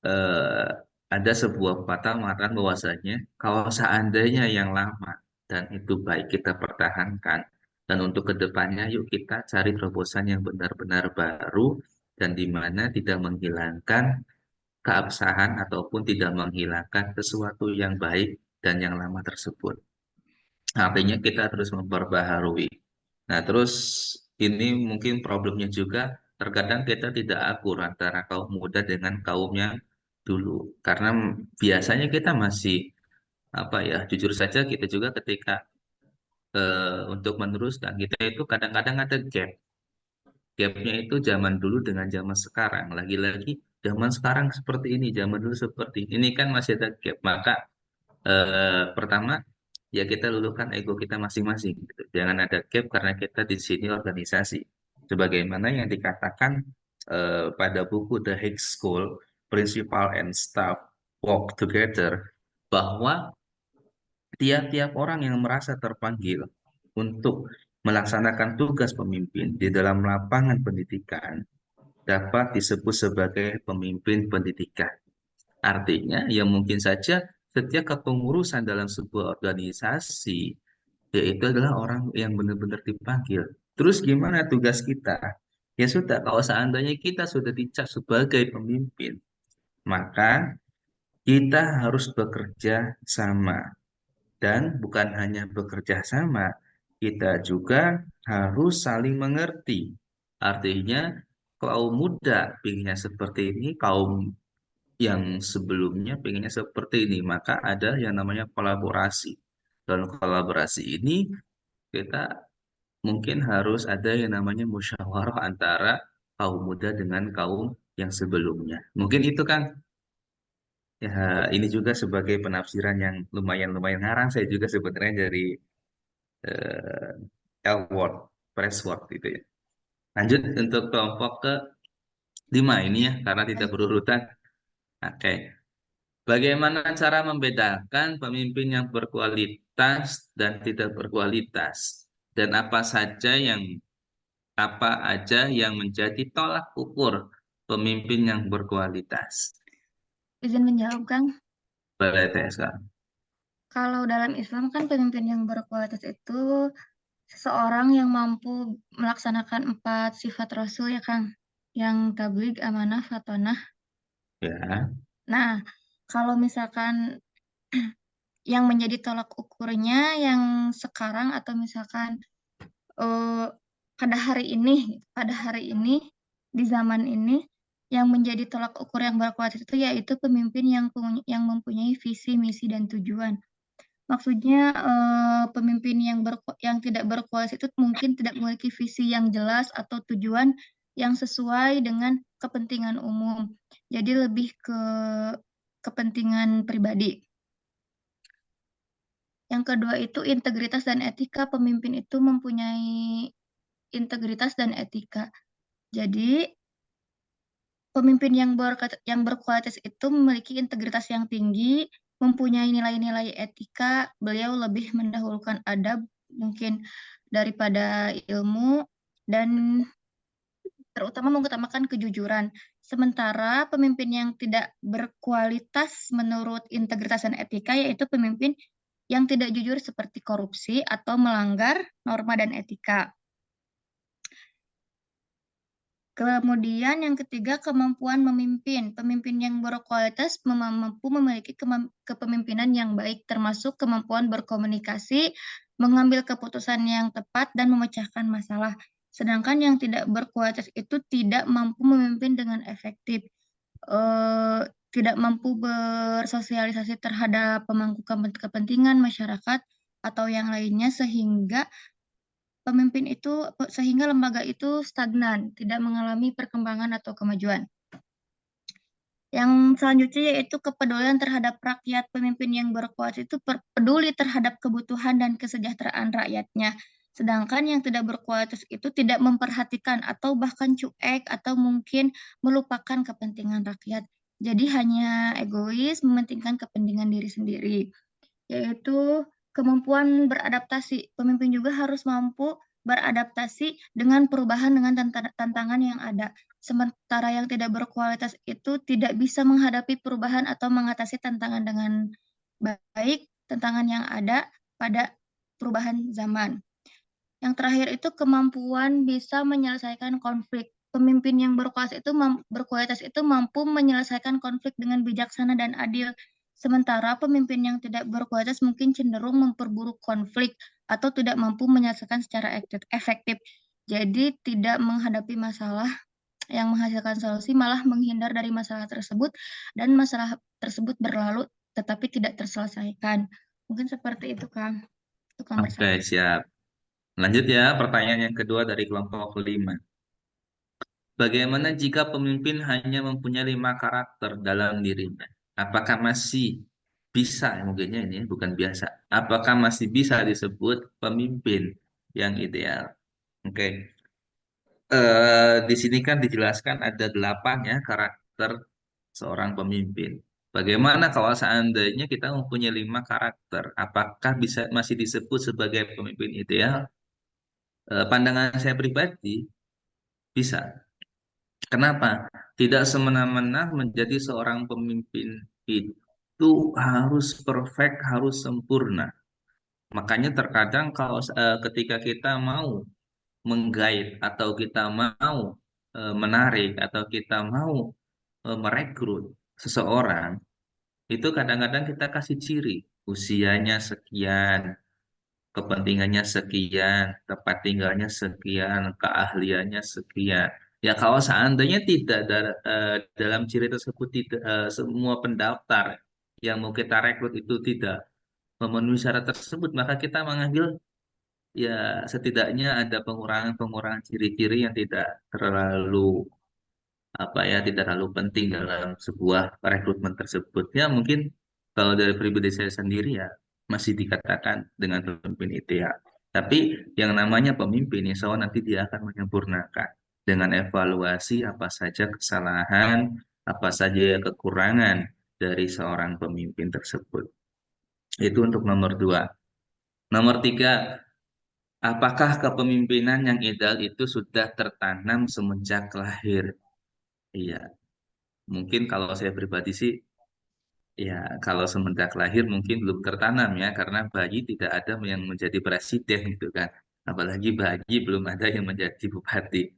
Speaker 2: eh, ada sebuah patah mengatakan bahwasanya kalau seandainya yang lama dan itu baik kita pertahankan dan untuk kedepannya yuk kita cari terobosan yang benar-benar baru dan di mana tidak menghilangkan keabsahan ataupun tidak menghilangkan sesuatu yang baik dan yang lama tersebut. Artinya kita terus memperbaharui. Nah, terus ini mungkin problemnya juga terkadang kita tidak akur antara kaum muda dengan kaum yang dulu. Karena biasanya kita masih apa ya, jujur saja kita juga ketika untuk meneruskan kita itu kadang-kadang ada gap. Gapnya itu zaman dulu dengan zaman sekarang. Lagi-lagi zaman sekarang seperti ini, zaman dulu seperti ini. Ini kan masih ada gap. Maka pertama ya kita luluhkan ego kita masing-masing gitu. Jangan ada gap karena kita di sini organisasi. Sebagaimana yang dikatakan pada buku The Higgs School, Principal and Staff Work Together, bahwa tiap-tiap orang yang merasa terpanggil untuk melaksanakan tugas pemimpin di dalam lapangan pendidikan dapat disebut sebagai pemimpin pendidikan. Artinya, ya mungkin saja setiap kepengurusan dalam sebuah organisasi, yaitu adalah orang yang benar-benar dipanggil. Terus gimana tugas kita? Ya sudah, kalau seandainya kita sudah dicap sebagai pemimpin, maka kita harus bekerja sama. Dan bukan hanya bekerja sama, kita juga harus saling mengerti. Artinya, kaum muda pinginnya seperti ini, kaum yang sebelumnya pengennya seperti ini, maka ada yang namanya kolaborasi. Dan kolaborasi ini kita mungkin harus ada yang namanya musyawarah antara kaum muda dengan kaum yang sebelumnya. Mungkin itu kan ya ini juga sebagai penafsiran yang lumayan-lumayan ngarang saya juga sebenarnya dari eh, L-word, press word gitu ya. Lanjut untuk kelompok ke 5 ini ya karena tidak berurutan. Oke. Bagaimana cara membedakan pemimpin yang berkualitas dan tidak berkualitas? Dan apa aja yang menjadi tolak ukur pemimpin yang berkualitas?
Speaker 1: Izin menjawab, Kang.
Speaker 2: Boleh TSK.
Speaker 1: Kalau dalam Islam kan pemimpin yang berkualitas itu seseorang yang mampu melaksanakan 4 sifat Rasul ya, Kang. Yang tabligh, amanah, fatonah.
Speaker 2: Ya,
Speaker 1: Nah, kalau misalkan yang menjadi tolak ukurnya yang sekarang atau misalkan eh, pada hari ini di zaman ini yang menjadi tolak ukur yang berkualitas itu yaitu pemimpin yang mempunyai visi, misi dan tujuan. Maksudnya pemimpin yang tidak berkualitas itu mungkin tidak memiliki visi yang jelas atau tujuan yang sesuai dengan kepentingan umum. Jadi lebih ke kepentingan pribadi. Yang kedua itu integritas dan etika. Pemimpin itu mempunyai integritas dan etika. Jadi pemimpin yang berkualitas itu memiliki integritas yang tinggi, mempunyai nilai-nilai etika. Beliau lebih mendahulukan adab mungkin daripada ilmu dan terutama mengutamakan kejujuran. Sementara pemimpin yang tidak berkualitas menurut integritas dan etika yaitu pemimpin yang tidak jujur seperti korupsi atau melanggar norma dan etika. Kemudian yang ketiga, kemampuan memimpin. Pemimpin yang berkualitas mampu memiliki kepemimpinan yang baik, termasuk kemampuan berkomunikasi, mengambil keputusan yang tepat, dan memecahkan masalah. Sedangkan yang tidak berkualitas itu tidak mampu memimpin dengan efektif, tidak mampu bersosialisasi terhadap pemangku kepentingan masyarakat atau yang lainnya, sehingga lembaga itu stagnan, tidak mengalami perkembangan atau kemajuan. Yang selanjutnya yaitu kepedulian terhadap rakyat. Pemimpin yang berkualitas itu peduli terhadap kebutuhan dan kesejahteraan rakyatnya. Sedangkan yang tidak berkualitas itu tidak memperhatikan atau bahkan cuek atau mungkin melupakan kepentingan rakyat. Jadi hanya egois, mementingkan kepentingan diri sendiri. Yaitu kemampuan beradaptasi. Pemimpin juga harus mampu beradaptasi dengan perubahan dengan tantangan yang ada. Sementara yang tidak berkualitas itu tidak bisa menghadapi perubahan atau mengatasi tantangan dengan baik, tantangan yang ada pada perubahan zaman. Yang terakhir itu kemampuan bisa menyelesaikan konflik. Pemimpin yang berkualitas itu mampu menyelesaikan konflik dengan bijaksana dan adil. Sementara pemimpin yang tidak berkualitas mungkin cenderung memperburuk konflik atau tidak mampu menyelesaikan secara efektif. Jadi tidak menghadapi masalah yang menghasilkan solusi, malah menghindar dari masalah tersebut dan masalah tersebut berlalu tetapi tidak terselesaikan. Mungkin seperti itu, Kang. Tukang
Speaker 2: oke,
Speaker 1: bersama.
Speaker 2: siap. Lanjut ya, pertanyaan yang kedua dari kelompok 5. Bagaimana jika pemimpin hanya mempunyai 5 karakter dalam dirinya? Apakah masih bisa, mungkinnya ini bukan biasa. Apakah masih bisa disebut pemimpin yang ideal? Oke. Di sini kan dijelaskan ada 8 ya karakter seorang pemimpin. Bagaimana kalau seandainya kita mempunyai 5 karakter? Apakah bisa masih disebut sebagai pemimpin ideal? Pandangan saya pribadi bisa. Kenapa? Tidak semena-mena menjadi seorang pemimpin itu harus perfect, harus sempurna. Makanya terkadang kalau ketika kita mau menggait atau kita mau menarik atau kita mau merekrut seseorang, itu kadang-kadang kita kasih ciri, usianya sekian, kepentingannya sekian, tempat tinggalnya sekian, keahliannya sekian. Ya kalau seandainya tidak dalam ciri tersebut tidak semua pendaftar yang mau kita rekrut itu tidak memenuhi syarat tersebut, maka kita mengambil ya setidaknya ada pengurangan-pengurangan ciri-ciri yang tidak terlalu tidak terlalu penting dalam sebuah rekrutmen tersebut. Ya mungkin kalau dari pribadi saya sendiri ya masih dikatakan dengan pemimpin itu ya. Tapi yang namanya pemimpin insya Allah nanti dia akan menyempurnakan dengan evaluasi apa saja kesalahan, apa saja kekurangan dari seorang pemimpin tersebut. Itu untuk nomor dua. Nomor tiga, apakah kepemimpinan yang ideal itu sudah tertanam semenjak lahir? Iya, mungkin kalau saya pribadi sih, ya kalau semenjak lahir mungkin belum tertanam ya, karena bayi tidak ada yang menjadi presiden gitu kan. Apalagi bayi belum ada yang menjadi bupati.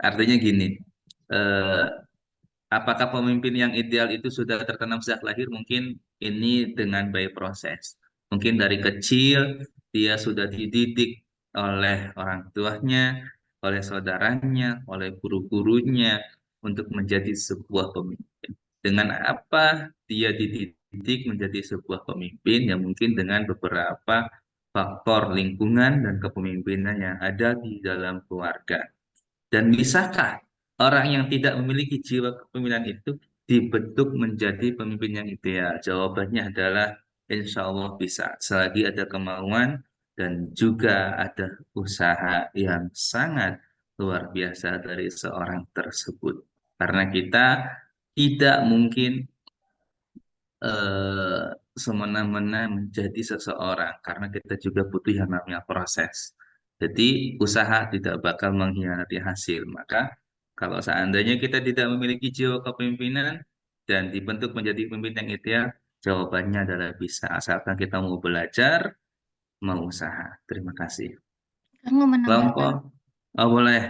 Speaker 2: Artinya gini, eh, apakah pemimpin yang ideal itu sudah tertanam sejak lahir? Mungkin ini dengan by proses. Mungkin dari kecil dia sudah dididik oleh orang tuanya, oleh saudaranya, oleh guru-gurunya untuk menjadi sebuah pemimpin. Dengan apa dia dididik menjadi sebuah pemimpin? Ya mungkin dengan beberapa faktor lingkungan dan kepemimpinan yang ada di dalam keluarga. Dan bisakah orang yang tidak memiliki jiwa kepemimpinan itu dibentuk menjadi pemimpin yang ideal? Jawabannya adalah insya Allah bisa. Selagi ada kemauan dan juga ada usaha yang sangat luar biasa dari seorang tersebut. Karena kita tidak mungkin eh, semena-mena menjadi seseorang karena kita juga butuh yang namanya proses. Jadi usaha tidak bakal mengkhianati hasil. Maka kalau seandainya kita tidak memiliki jiwa kepemimpinan dan dibentuk menjadi pemimpin yang ideal, jawabannya adalah bisa asalkan kita mau belajar, mau usaha. Terima kasih.
Speaker 1: Kan mau menambahkan,
Speaker 2: Kelompok, oh boleh.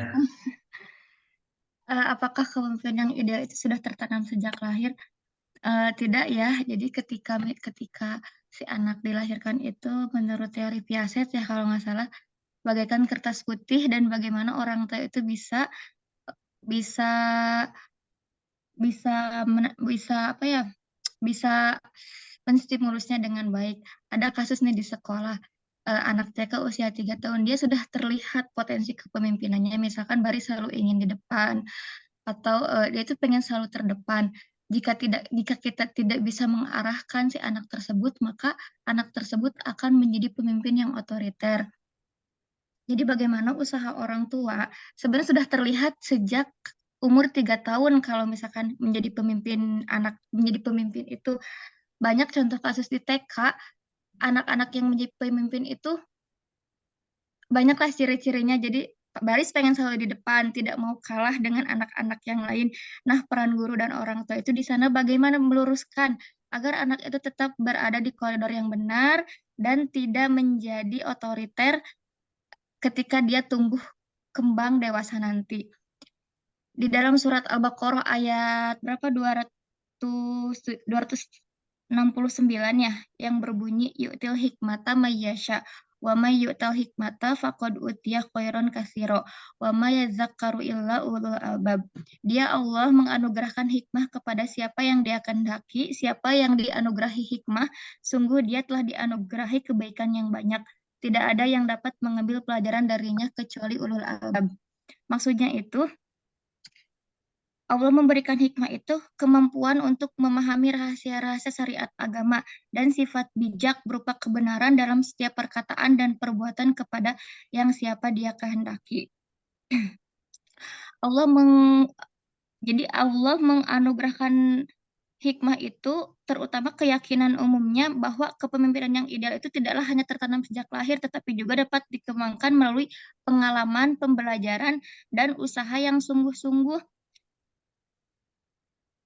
Speaker 1: apakah kepemimpinan yang ideal itu sudah tertanam sejak lahir? Tidak ya. Jadi ketika si anak dilahirkan itu menurut teori Piaget ya kalau nggak salah, bagaikan kertas putih dan bagaimana orang tua itu bisa bisa bisa apa ya, bisa menstimulusnya dengan baik. Ada kasus nih di sekolah, anak TK usia 3 tahun dia sudah terlihat potensi kepemimpinannya, misalkan baris selalu ingin di depan atau dia itu pengen selalu terdepan. Jika kita tidak bisa mengarahkan si anak tersebut, maka anak tersebut akan menjadi pemimpin yang otoriter. Jadi bagaimana usaha orang tua sebenarnya sudah terlihat sejak umur 3 tahun kalau misalkan menjadi pemimpin itu banyak contoh kasus di TK, anak-anak yang menjadi pemimpin itu banyaklah ciri-cirinya. Jadi baris pengen selalu di depan, tidak mau kalah dengan anak-anak yang lain. Nah, peran guru dan orang tua itu di sana bagaimana meluruskan agar anak itu tetap berada di koridor yang benar dan tidak menjadi otoriter ketika dia tumbuh kembang dewasa nanti. Di dalam surat Al-Baqarah ayat berapa? 269 ya, yang berbunyi yu'til hikmata mayyasha wa may yu'tal hikmata faqad utiya khairan katsira wa may yadzakkaru illa ulul albab. Dia Allah menganugerahkan hikmah kepada siapa yang Dia kehendaki, siapa yang dianugerahi hikmah, sungguh dia telah dianugerahi kebaikan yang banyak. Tidak ada yang dapat mengambil pelajaran darinya kecuali ulul albab. Maksudnya itu Allah memberikan hikmah itu kemampuan untuk memahami rahasia-rahasia syariat agama dan sifat bijak berupa kebenaran dalam setiap perkataan dan perbuatan kepada yang siapa Dia kehendaki. Allah Jadi Allah menganugerahkan hikmah itu terutama keyakinan umumnya bahwa kepemimpinan yang ideal itu tidaklah hanya tertanam sejak lahir tetapi juga dapat dikembangkan melalui pengalaman, pembelajaran, dan usaha yang sungguh-sungguh.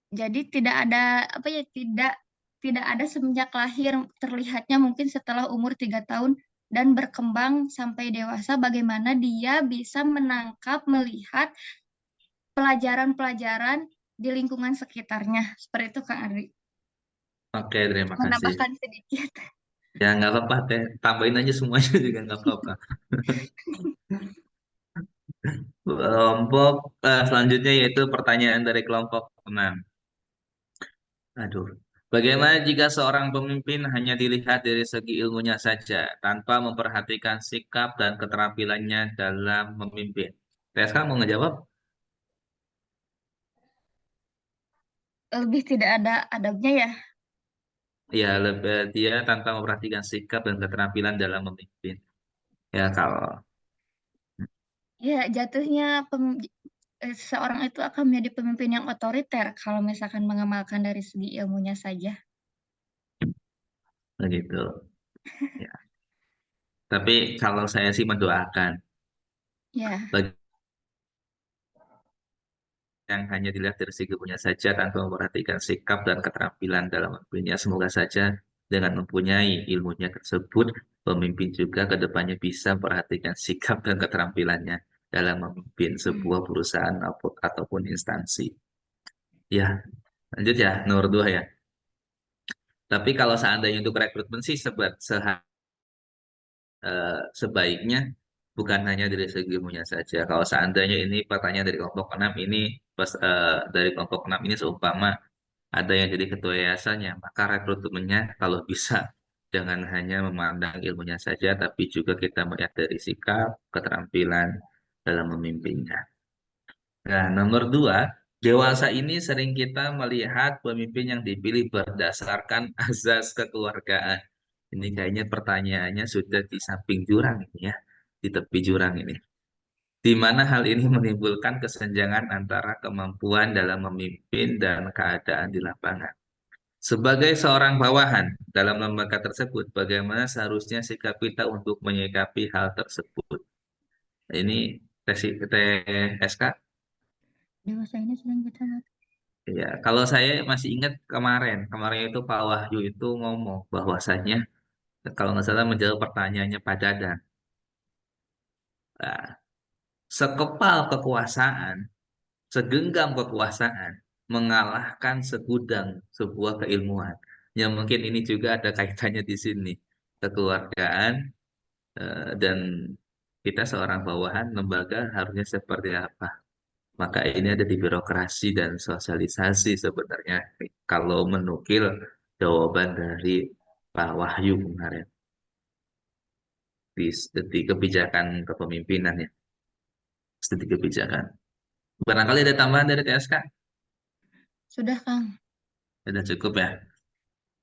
Speaker 1: Jadi tidak ada apa ya, tidak tidak ada semenjak lahir, terlihatnya mungkin setelah umur 3 tahun dan berkembang sampai dewasa bagaimana dia bisa menangkap, melihat pelajaran-pelajaran di lingkungan sekitarnya. Seperti itu Kak Ardi.
Speaker 2: Oke, terima kasih.
Speaker 1: Menambahkan sedikit.
Speaker 2: Ya, nggak apa-apa, Teh. Tambahin aja semuanya juga nggak apa-apa. Kelompok selanjutnya yaitu pertanyaan dari kelompok 6. Aduh. Bagaimana jika seorang pemimpin hanya dilihat dari segi ilmunya saja, tanpa memperhatikan sikap dan keterampilannya dalam memimpin? TSK mau ngejawab?
Speaker 1: Lebih tidak ada adabnya ya.
Speaker 2: Ya, lebih dia tanpa memperhatikan sikap dan keterampilan dalam memimpin. Ya, kalau
Speaker 1: Ya, jatuhnya seseorang itu akan menjadi pemimpin yang otoriter kalau misalkan mengamalkan dari segi ilmunya saja.
Speaker 2: begitu. Ya. Tapi kalau saya sih mendoakan
Speaker 1: Ya,
Speaker 2: bagi yang hanya dilihat dari segi punya saja tanpa memperhatikan sikap dan keterampilan dalam memimpinnya. Semoga saja dengan mempunyai ilmunya tersebut, pemimpin juga ke depannya bisa memperhatikan sikap dan keterampilannya dalam memimpin sebuah perusahaan ataupun instansi. Ya, lanjut ya, nomor 2 ya. Tapi kalau seandainya untuk rekrutmen sih sebaiknya bukan hanya dari segi ilmunya saja. Kalau seandainya ini pertanyaan dari kelompok 6 ini dari kelompok 6 ini seumpama ada yang jadi ketua yayasannya, maka rekrutmennya kalau bisa jangan hanya memandang ilmunya saja, tapi juga kita melihat dari sikap, keterampilan dalam memimpinnya. Nah, nomor 2, dewasa ini sering kita melihat pemimpin yang dipilih berdasarkan azas kekeluargaan. Ini kayaknya pertanyaannya sudah di samping jurang ini ya, di tepi jurang ini. Di mana hal ini menimbulkan kesenjangan antara kemampuan dalam memimpin dan keadaan di lapangan. Sebagai seorang bawahan dalam lembaga tersebut, bagaimana seharusnya sikap kita untuk menyikapi hal tersebut? Ini TSK.
Speaker 1: dewasa ini sedang kita
Speaker 2: Ya, kalau saya masih ingat kemarin itu Pak Wahyu itu ngomong bahwasanya kalau nggak salah menjawab pertanyaannya Pak Dadan. Nah, sekepal kekuasaan, segenggam kekuasaan mengalahkan segudang sebuah keilmuan. Ya mungkin ini juga ada kaitannya di sini. Kekeluargaan dan kita seorang bawahan lembaga harusnya seperti apa. Maka ini ada di birokrasi dan sosialisasi sebenarnya. Kalau menukil jawaban dari Pak Wahyu kemarin di kebijakan kepemimpinan ya, studi kebijakan. Barangkali ada tambahan dari TSK?
Speaker 1: sudah Kang.
Speaker 2: Sudah cukup ya.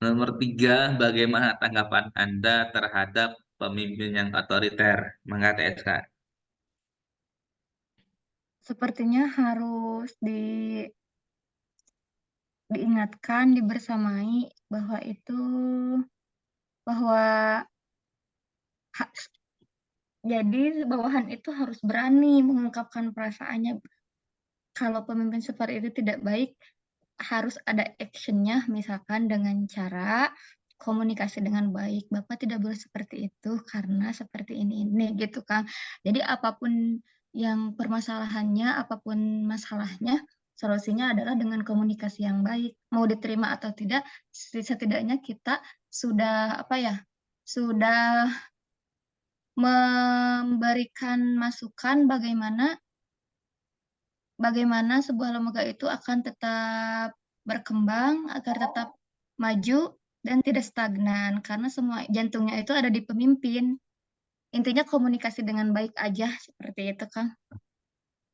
Speaker 2: Nomor 3, bagaimana tanggapan Anda terhadap pemimpin yang otoriter? Mangga TSK.
Speaker 1: Sepertinya harus diingatkan, dibersamai bahwa itu bahwa ha- jadi bawahan itu harus berani mengungkapkan perasaannya. Kalau pemimpin seperti itu tidak baik, harus ada actionnya, misalkan dengan cara komunikasi dengan baik. Bapak tidak boleh seperti itu karena seperti ini gitu Kang. Jadi apapun yang permasalahannya, apapun masalahnya, solusinya adalah dengan komunikasi yang baik. Mau diterima atau tidak, setidaknya kita sudah apa ya, sudah memberikan masukan bagaimana bagaimana sebuah lembaga itu akan tetap berkembang agar tetap maju dan tidak stagnan karena semua jantungnya itu ada di pemimpin. Intinya komunikasi dengan baik aja seperti itu, Kang.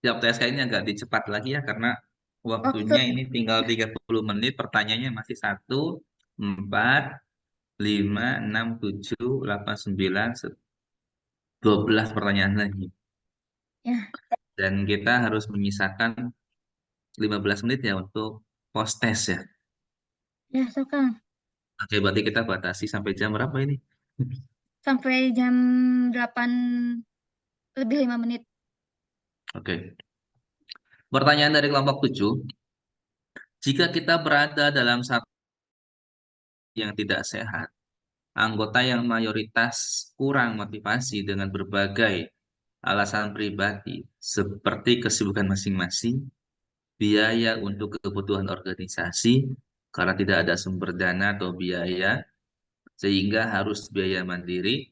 Speaker 2: Jawab TSK ini agak dicepat lagi ya karena
Speaker 1: Waktu
Speaker 2: waktunya ini tinggal 30 menit. Pertanyaannya masih 1, 4, 5, 6, 7, 8, 9, 12 pertanyaan lagi.
Speaker 1: ya,
Speaker 2: Dan kita harus menyisakan 15 menit ya untuk post test ya.
Speaker 1: ya, so Kang.
Speaker 2: Oke, berarti kita batasi sampai jam berapa ini?
Speaker 1: Sampai jam 8 lebih 5 menit.
Speaker 2: Oke. Pertanyaan dari kelompok 7. Jika kita berada dalam satu yang tidak sehat, anggota yang mayoritas kurang motivasi dengan berbagai alasan pribadi, seperti kesibukan masing-masing, biaya untuk kebutuhan organisasi, karena tidak ada sumber dana atau biaya, sehingga harus biaya mandiri,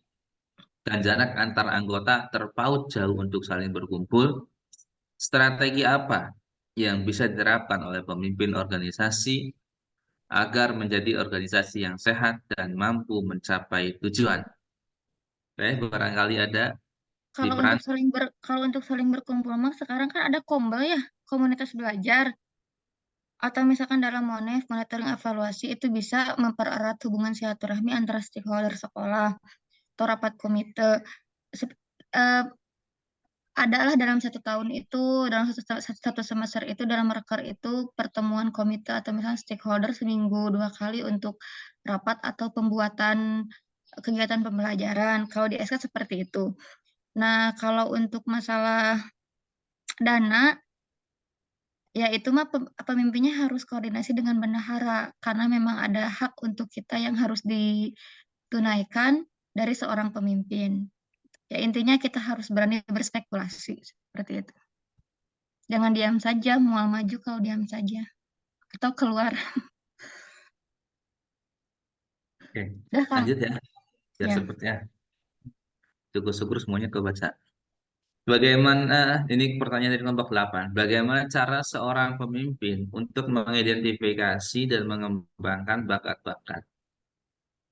Speaker 2: dan jarak antar anggota terpaut jauh untuk saling berkumpul. Strategi apa yang bisa diterapkan oleh pemimpin organisasi agar menjadi organisasi yang sehat dan mampu mencapai tujuan? Barangkali ada Gibran.
Speaker 1: Kalau untuk saling berkumpul mah sekarang kan ada kombel ya, komunitas belajar. Atau misalkan dalam MONEF, monitoring evaluasi itu bisa mempererat hubungan silaturahmi antara stakeholder sekolah atau rapat komite. Sep- eh, Adalah dalam satu tahun itu, dalam satu semester itu, dalam reker itu pertemuan komite atau misalnya stakeholder seminggu 2 kali untuk rapat atau pembuatan kegiatan pembelajaran. Kalau di SK seperti itu. Nah, kalau untuk masalah dana, ya itu mah pemimpinnya harus koordinasi dengan bendahara karena memang ada hak untuk kita yang harus ditunaikan dari seorang pemimpin. Ya intinya kita harus berani berspekulasi seperti itu. Jangan diam saja, mual maju kalau diam saja atau keluar.
Speaker 2: Oke,
Speaker 1: Dah Kang.
Speaker 2: lanjut ya, biar
Speaker 1: Ya.
Speaker 2: sepertinya syukur-syukur semuanya kebaca. Bagaimana, ini pertanyaan dari kelompok 8. Bagaimana cara seorang pemimpin untuk mengidentifikasi dan mengembangkan bakat-bakat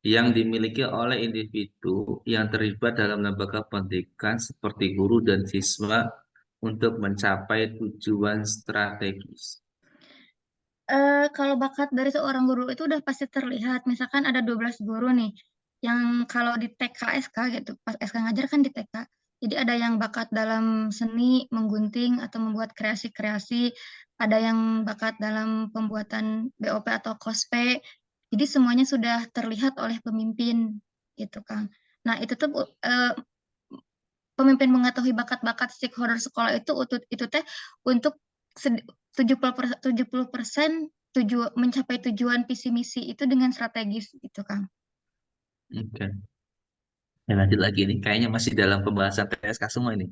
Speaker 2: yang dimiliki oleh individu yang terlibat dalam lembaga pendidikan seperti guru dan siswa untuk mencapai tujuan strategis?
Speaker 1: Kalau bakat dari seorang guru itu udah pasti terlihat. Misalkan ada 12 guru nih, yang kalau di TK SK gitu, pas SK ngajar kan di TK. Jadi ada yang bakat dalam seni, menggunting atau membuat kreasi-kreasi, ada yang bakat dalam pembuatan BOP atau cosplay. Jadi semuanya sudah terlihat oleh pemimpin gitu, Kang. Nah, itu tuh pemimpin mengetahui bakat-bakat stakeholder sekolah itu teh untuk 70% mencapai tujuan visi misi itu dengan strategis gitu Kang.
Speaker 2: Oke. Ya, lanjut lagi nih, kayaknya masih dalam pembahasan TSK semua ini.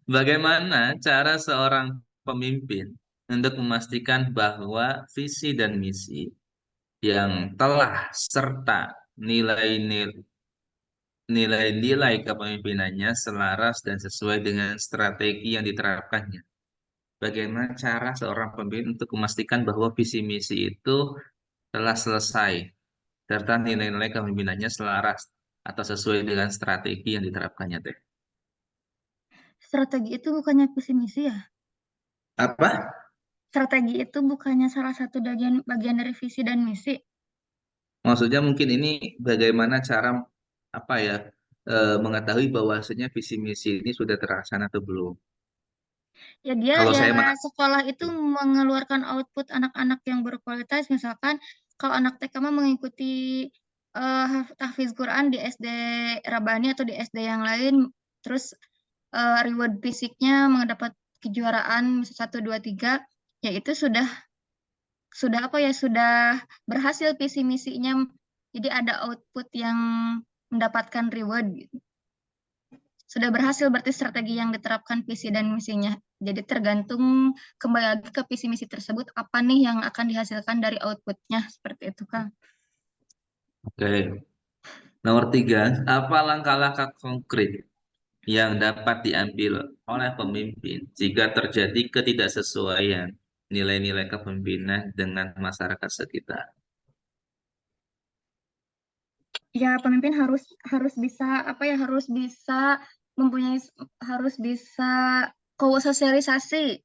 Speaker 2: Bagaimana cara seorang pemimpin untuk memastikan bahwa visi dan misi yang telah serta nilai-nilai nilai-nilai kepemimpinannya selaras dan sesuai dengan strategi yang diterapkannya? Bagaimana cara seorang pemimpin untuk memastikan bahwa visi misi itu telah selesai serta nilai-nilai kepemimpinannya selaras atau sesuai dengan strategi yang diterapkannya, Teh?
Speaker 1: Strategi itu bukannya visi misi ya?
Speaker 2: Apa?
Speaker 1: Strategi itu bukannya salah satu bagian bagian dari visi dan misi.
Speaker 2: Maksudnya mungkin ini bagaimana cara apa ya mengetahui bahwasanya visi misi ini sudah terlaksana atau belum?
Speaker 1: Ya dia
Speaker 2: Kalau
Speaker 1: ya
Speaker 2: saya
Speaker 1: sekolah itu mengeluarkan output anak-anak yang berkualitas. Misalkan kalau anak TK mah mengikuti tahfiz Quran di SD Rabani atau di SD yang lain, terus reward fisiknya mendapat kejuaraan misal 1, 2, 3, ya itu sudah apa ya sudah berhasil visi misinya. Jadi ada output yang mendapatkan reward gitu. Sudah berhasil berarti strategi yang diterapkan visi dan misinya. Jadi tergantung kembali lagi ke visi misi tersebut apa nih yang akan dihasilkan dari outputnya seperti itu Kang.
Speaker 2: Oke. Nomor 3, apa langkah-langkah konkret yang dapat diambil oleh pemimpin jika terjadi ketidaksesuaian nilai-nilai kepemimpinan dengan masyarakat sekitar?
Speaker 1: Ya pemimpin harus harus bisa apa ya mempunyai harus bisa sosialisasi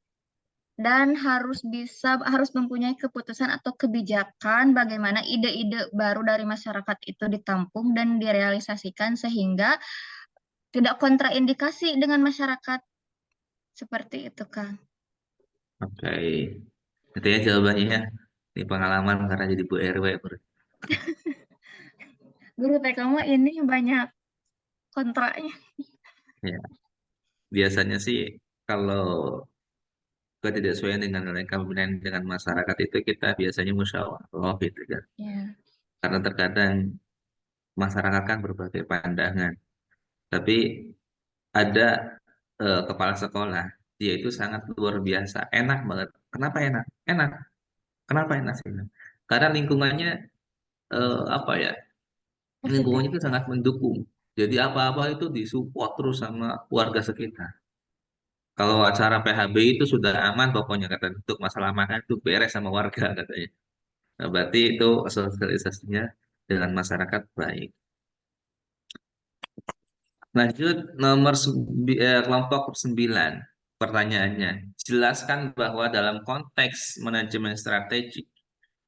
Speaker 1: dan harus mempunyai keputusan atau kebijakan bagaimana ide-ide baru dari masyarakat itu ditampung dan direalisasikan sehingga tidak kontraindikasi dengan masyarakat seperti itu Kang.
Speaker 2: Oke. Itu ya jawabannya ya. Ini pengalaman karena jadi Bu RW. Bro.
Speaker 1: Guru TK mah ini banyak kontraknya.
Speaker 2: Ya, biasanya sih kalau ketidaksesuaian dengan nilai kepemimpinan dengan masyarakat itu kita biasanya musyawarah gitu kan.
Speaker 1: Ya.
Speaker 2: Karena terkadang masyarakat kan berbagai pandangan. Tapi ada kepala sekolah, dia itu sangat luar biasa, enak banget. Kenapa enak? Enak. Kenapa enak sih? Karena lingkungannya apa ya?
Speaker 1: Positif.
Speaker 2: Lingkungannya itu sangat mendukung. Jadi apa-apa itu disupport terus sama warga sekitar. Kalau acara PHB itu sudah aman pokoknya kata untuk masalah makan itu beres sama warga katanya. Nah, berarti itu sosialisasinya dengan masyarakat baik. Lanjut kelompok 9. Pertanyaannya, jelaskan bahwa dalam konteks manajemen strategik,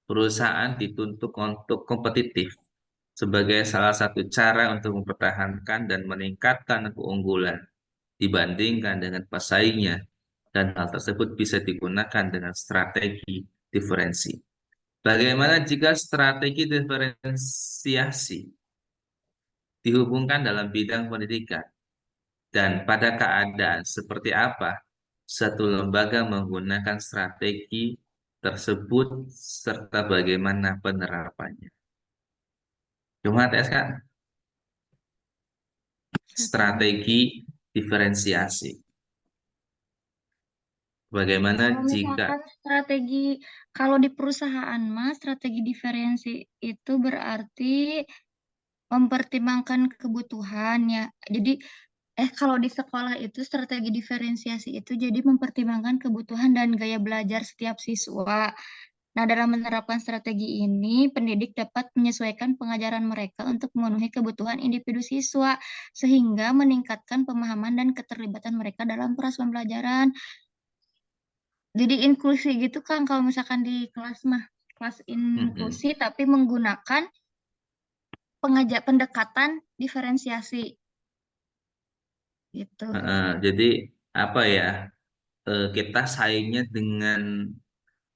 Speaker 2: perusahaan dituntut untuk kompetitif sebagai salah satu cara untuk mempertahankan dan meningkatkan keunggulan dibandingkan dengan pesaingnya, dan hal tersebut bisa digunakan dengan strategi diferensi. Bagaimana jika strategi diferensiasi dihubungkan dalam bidang pendidikan? Dan pada keadaan seperti apa satu lembaga menggunakan strategi tersebut serta bagaimana penerapannya? Cuma tes kan strategi diferensiasi. Bagaimana
Speaker 1: Kalau
Speaker 2: jika
Speaker 1: misalkan kalau di perusahaan strategi diferensi itu berarti mempertimbangkan kebutuhan ya. Jadi kalau di sekolah itu strategi diferensiasi itu jadi mempertimbangkan kebutuhan dan gaya belajar setiap siswa. Nah, dalam menerapkan strategi ini, pendidik dapat menyesuaikan pengajaran mereka untuk memenuhi kebutuhan individu siswa, sehingga meningkatkan pemahaman dan keterlibatan mereka dalam proses pembelajaran. Jadi inklusi gitu kan, kalau misalkan di kelas kelas
Speaker 2: Mm-mm.
Speaker 1: inklusi, tapi menggunakan pendekatan diferensiasi gitu.
Speaker 2: Jadi apa ya, kita saingnya dengan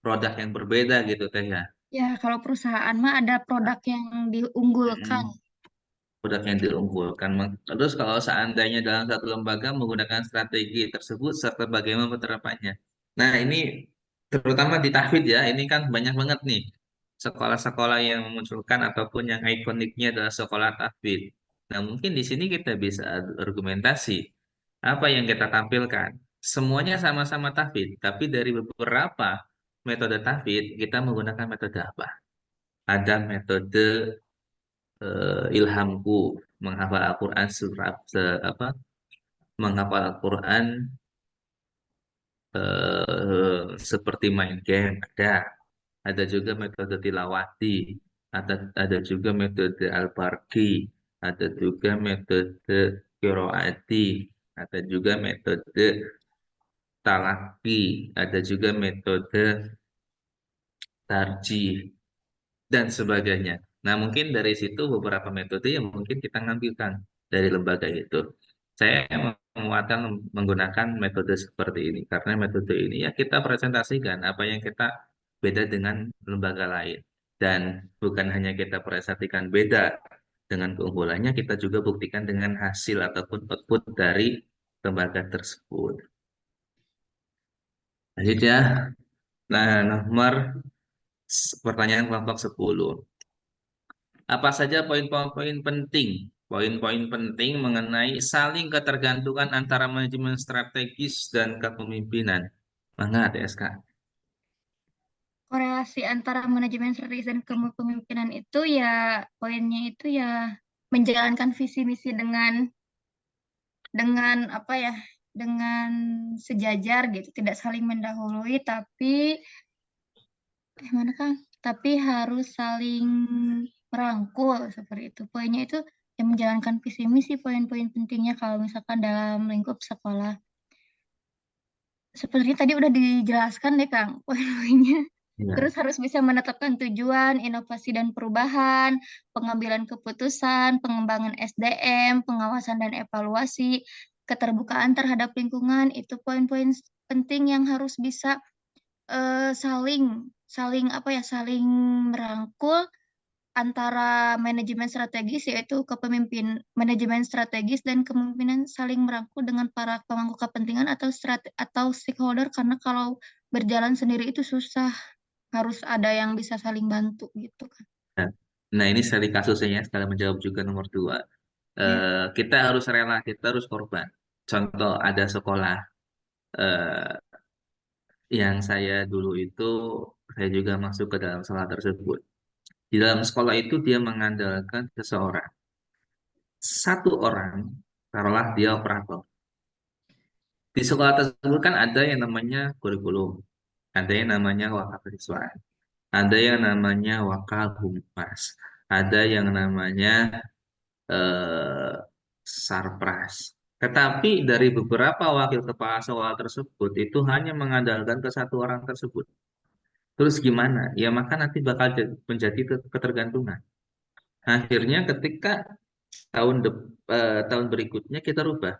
Speaker 2: produk yang berbeda gitu teh ya.
Speaker 1: Ya, kalau perusahaan ada produk yang diunggulkan.
Speaker 2: Mm-mm. Produk yang diunggulkan. Terus kalau seandainya dalam satu lembaga menggunakan strategi tersebut serta bagaimana penerapannya. Nah, ini terutama di tahfidz ya, ini kan banyak banget nih sekolah-sekolah yang memunculkan ataupun yang ikoniknya adalah sekolah tahfidz. Nah, mungkin di sini kita bisa argumentasi apa yang kita tampilkan. Semuanya sama-sama tahfidz, tapi dari beberapa metode tahfidz kita menggunakan metode apa? Ada metode ilhamku menghafal Al-Quran menghafal Al-Quran seperti main game ada juga metode tilawati, ada juga metode al-barqi, ada juga metode qiraati, ada juga metode talaki, ada juga metode tarjih dan sebagainya. Nah, mungkin dari situ beberapa metode yang mungkin kita ngambilkan dari lembaga itu. Saya menguatkan menggunakan metode seperti ini karena metode ini ya kita presentasikan apa yang kita beda dengan lembaga lain. Dan bukan hanya kita presentasikan beda dengan keunggulannya, kita juga buktikan dengan hasil ataupun output dari lembaga tersebut. Lanjut ya. Nah, nomor pertanyaan kelompok 10. Apa saja poin-poin penting mengenai saling ketergantungan antara manajemen strategis dan kepemimpinan? Mangga TSK.
Speaker 1: Korelasi antara manajemen strategis dan kepemimpinan itu ya poinnya itu ya menjalankan visi misi dengan apa ya dengan sejajar gitu, tidak saling mendahului tapi mana Kang? Tapi harus saling merangkul seperti itu. Poinnya itu yang menjalankan visi misi, poin-poin pentingnya kalau misalkan dalam lingkup sekolah. Sepertinya tadi udah dijelaskan deh Kang poin-poinnya.
Speaker 2: Ya,
Speaker 1: Terus harus bisa menetapkan tujuan, inovasi dan perubahan, pengambilan keputusan, pengembangan SDM, pengawasan dan evaluasi, keterbukaan terhadap lingkungan, itu poin-poin penting yang harus bisa saling saling apa ya saling merangkul antara manajemen strategis yaitu manajemen strategis dan kepemimpinan saling merangkul dengan para pemangku kepentingan atau stakeholder karena kalau berjalan sendiri itu susah harus ada yang bisa saling bantu gitu kan.
Speaker 2: ya. Nah, ini studi kasusnya ya, sekali menjawab juga nomor dua.
Speaker 1: Ya.
Speaker 2: Kita harus rela, kita harus korban. Contoh, ada sekolah eh, yang saya dulu itu, saya juga masuk ke dalam sekolah tersebut. Di dalam sekolah itu dia mengandalkan seseorang. Satu orang, taruhlah dia operator. Di sekolah tersebut kan ada yang namanya kurikulum, ada yang namanya wakasiswaan, ada yang namanya wakahumas, ada yang namanya eh, sarpras. Tetapi dari beberapa wakil kepala sekolah tersebut itu hanya mengandalkan ke satu orang tersebut. Terus gimana? Ya maka nanti bakal menjadi ketergantungan. Akhirnya ketika tahun berikutnya kita rubah.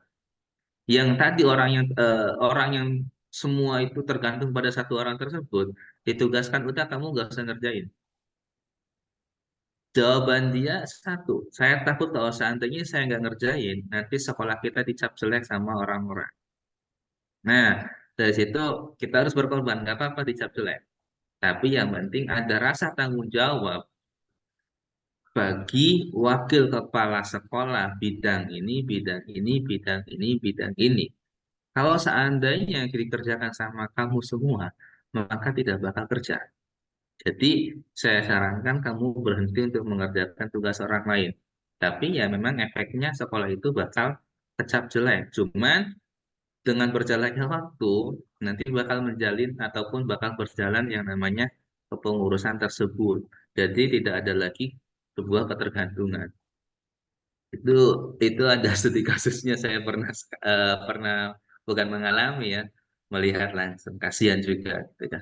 Speaker 2: Yang tadi orang yang semua itu tergantung pada satu orang tersebut, ditugaskan udah kamu gak usah ngerjain. Jawaban dia satu, saya takut kalau seandainya saya nggak ngerjain, nanti sekolah kita dicap jelek sama orang-orang. Nah, dari situ kita harus berkorban, nggak apa-apa dicap jelek. Tapi yang penting ada rasa tanggung jawab bagi wakil kepala sekolah bidang ini, bidang ini, bidang ini, bidang ini. Kalau seandainya dikerjakan sama kamu semua, maka tidak bakal kerja. Jadi saya sarankan kamu berhenti untuk mengerjakan tugas orang lain. Tapi ya memang efeknya sekolah itu bakal kecap jelek. Cuman dengan berjalannya waktu, nanti bakal menjalin ataupun bakal berjalan yang namanya kepengurusan tersebut. Jadi tidak ada lagi sebuah ketergantungan. Itu itu ada studi kasusnya saya pernah bukan mengalami ya, melihat langsung kasihan juga gitu kan.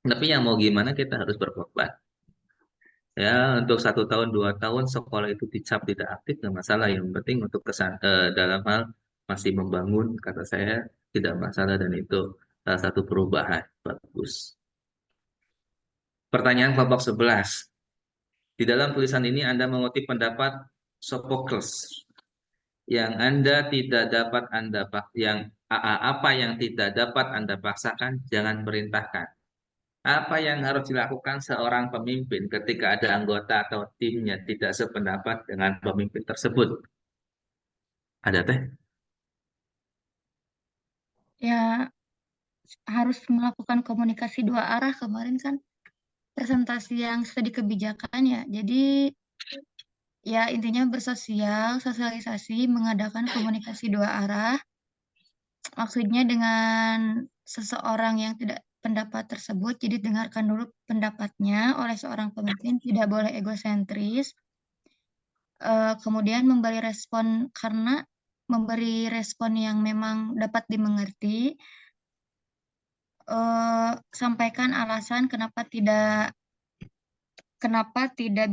Speaker 2: Tapi yang mau gimana kita harus berkorban. Ya, untuk 1 tahun, 2 tahun sekolah itu dicap tidak aktif, nggak masalah. Yang penting untuk dalam hal masih membangun, kata saya tidak masalah dan itu salah satu perubahan bagus. Pertanyaan kelompok 11. Di dalam tulisan ini Anda mengutip pendapat Sophocles yang Anda tidak dapat Anda yang apa yang tidak dapat Anda paksakan, jangan perintahkan. Apa yang harus dilakukan seorang pemimpin ketika ada anggota atau timnya tidak sependapat dengan pemimpin tersebut? Ada teh?
Speaker 1: Ya, harus melakukan komunikasi dua arah. Kemarin kan presentasi yang studi kebijakan ya. Jadi ya intinya sosialisasi, mengadakan komunikasi dua arah. Maksudnya dengan seseorang yang tidak pendapat tersebut, jadi dengarkan dulu pendapatnya oleh seorang pemimpin, tidak boleh egosentris. Kemudian memberi respon yang memang dapat dimengerti. Sampaikan alasan kenapa tidak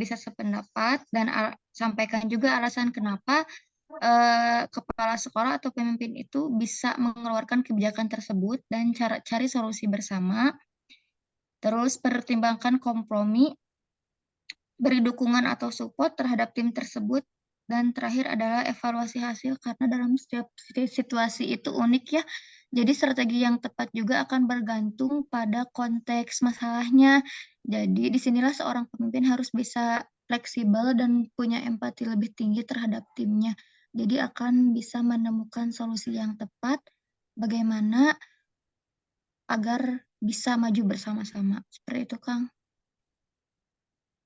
Speaker 1: bisa sependapat dan sampaikan juga alasan kenapa kepala sekolah atau pemimpin itu bisa mengeluarkan kebijakan tersebut dan cari solusi bersama. Terus pertimbangkan kompromi, beri dukungan atau support terhadap tim tersebut. Dan terakhir adalah evaluasi hasil karena dalam setiap situasi itu unik ya. Jadi strategi yang tepat juga akan bergantung pada konteks masalahnya. Jadi disinilah seorang pemimpin harus bisa fleksibel dan punya empati lebih tinggi terhadap timnya. Jadi akan bisa menemukan solusi yang tepat bagaimana agar bisa maju bersama-sama. Seperti itu, Kang.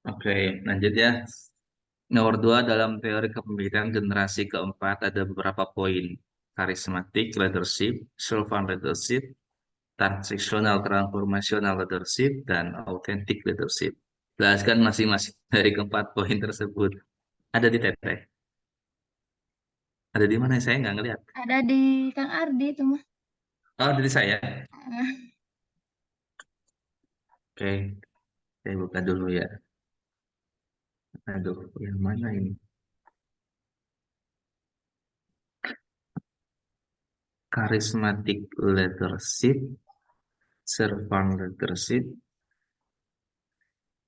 Speaker 2: Oke, lanjut ya. Nomor 2, dalam teori kepemimpinan generasi keempat ada beberapa poin. Charismatic leadership, servant leadership, transactional transformational leadership, dan authentic leadership. Jelaskan masing-masing dari keempat poin tersebut. Ada di teteh. Ada di mana? Saya nggak ngeliat.
Speaker 1: Ada di Kang Ardi itu mah.
Speaker 2: Oh, dari saya.
Speaker 1: Eh,
Speaker 2: Oke, saya buka dulu ya. Aduh, yang mana ini? Charismatic leadership, servant leadership.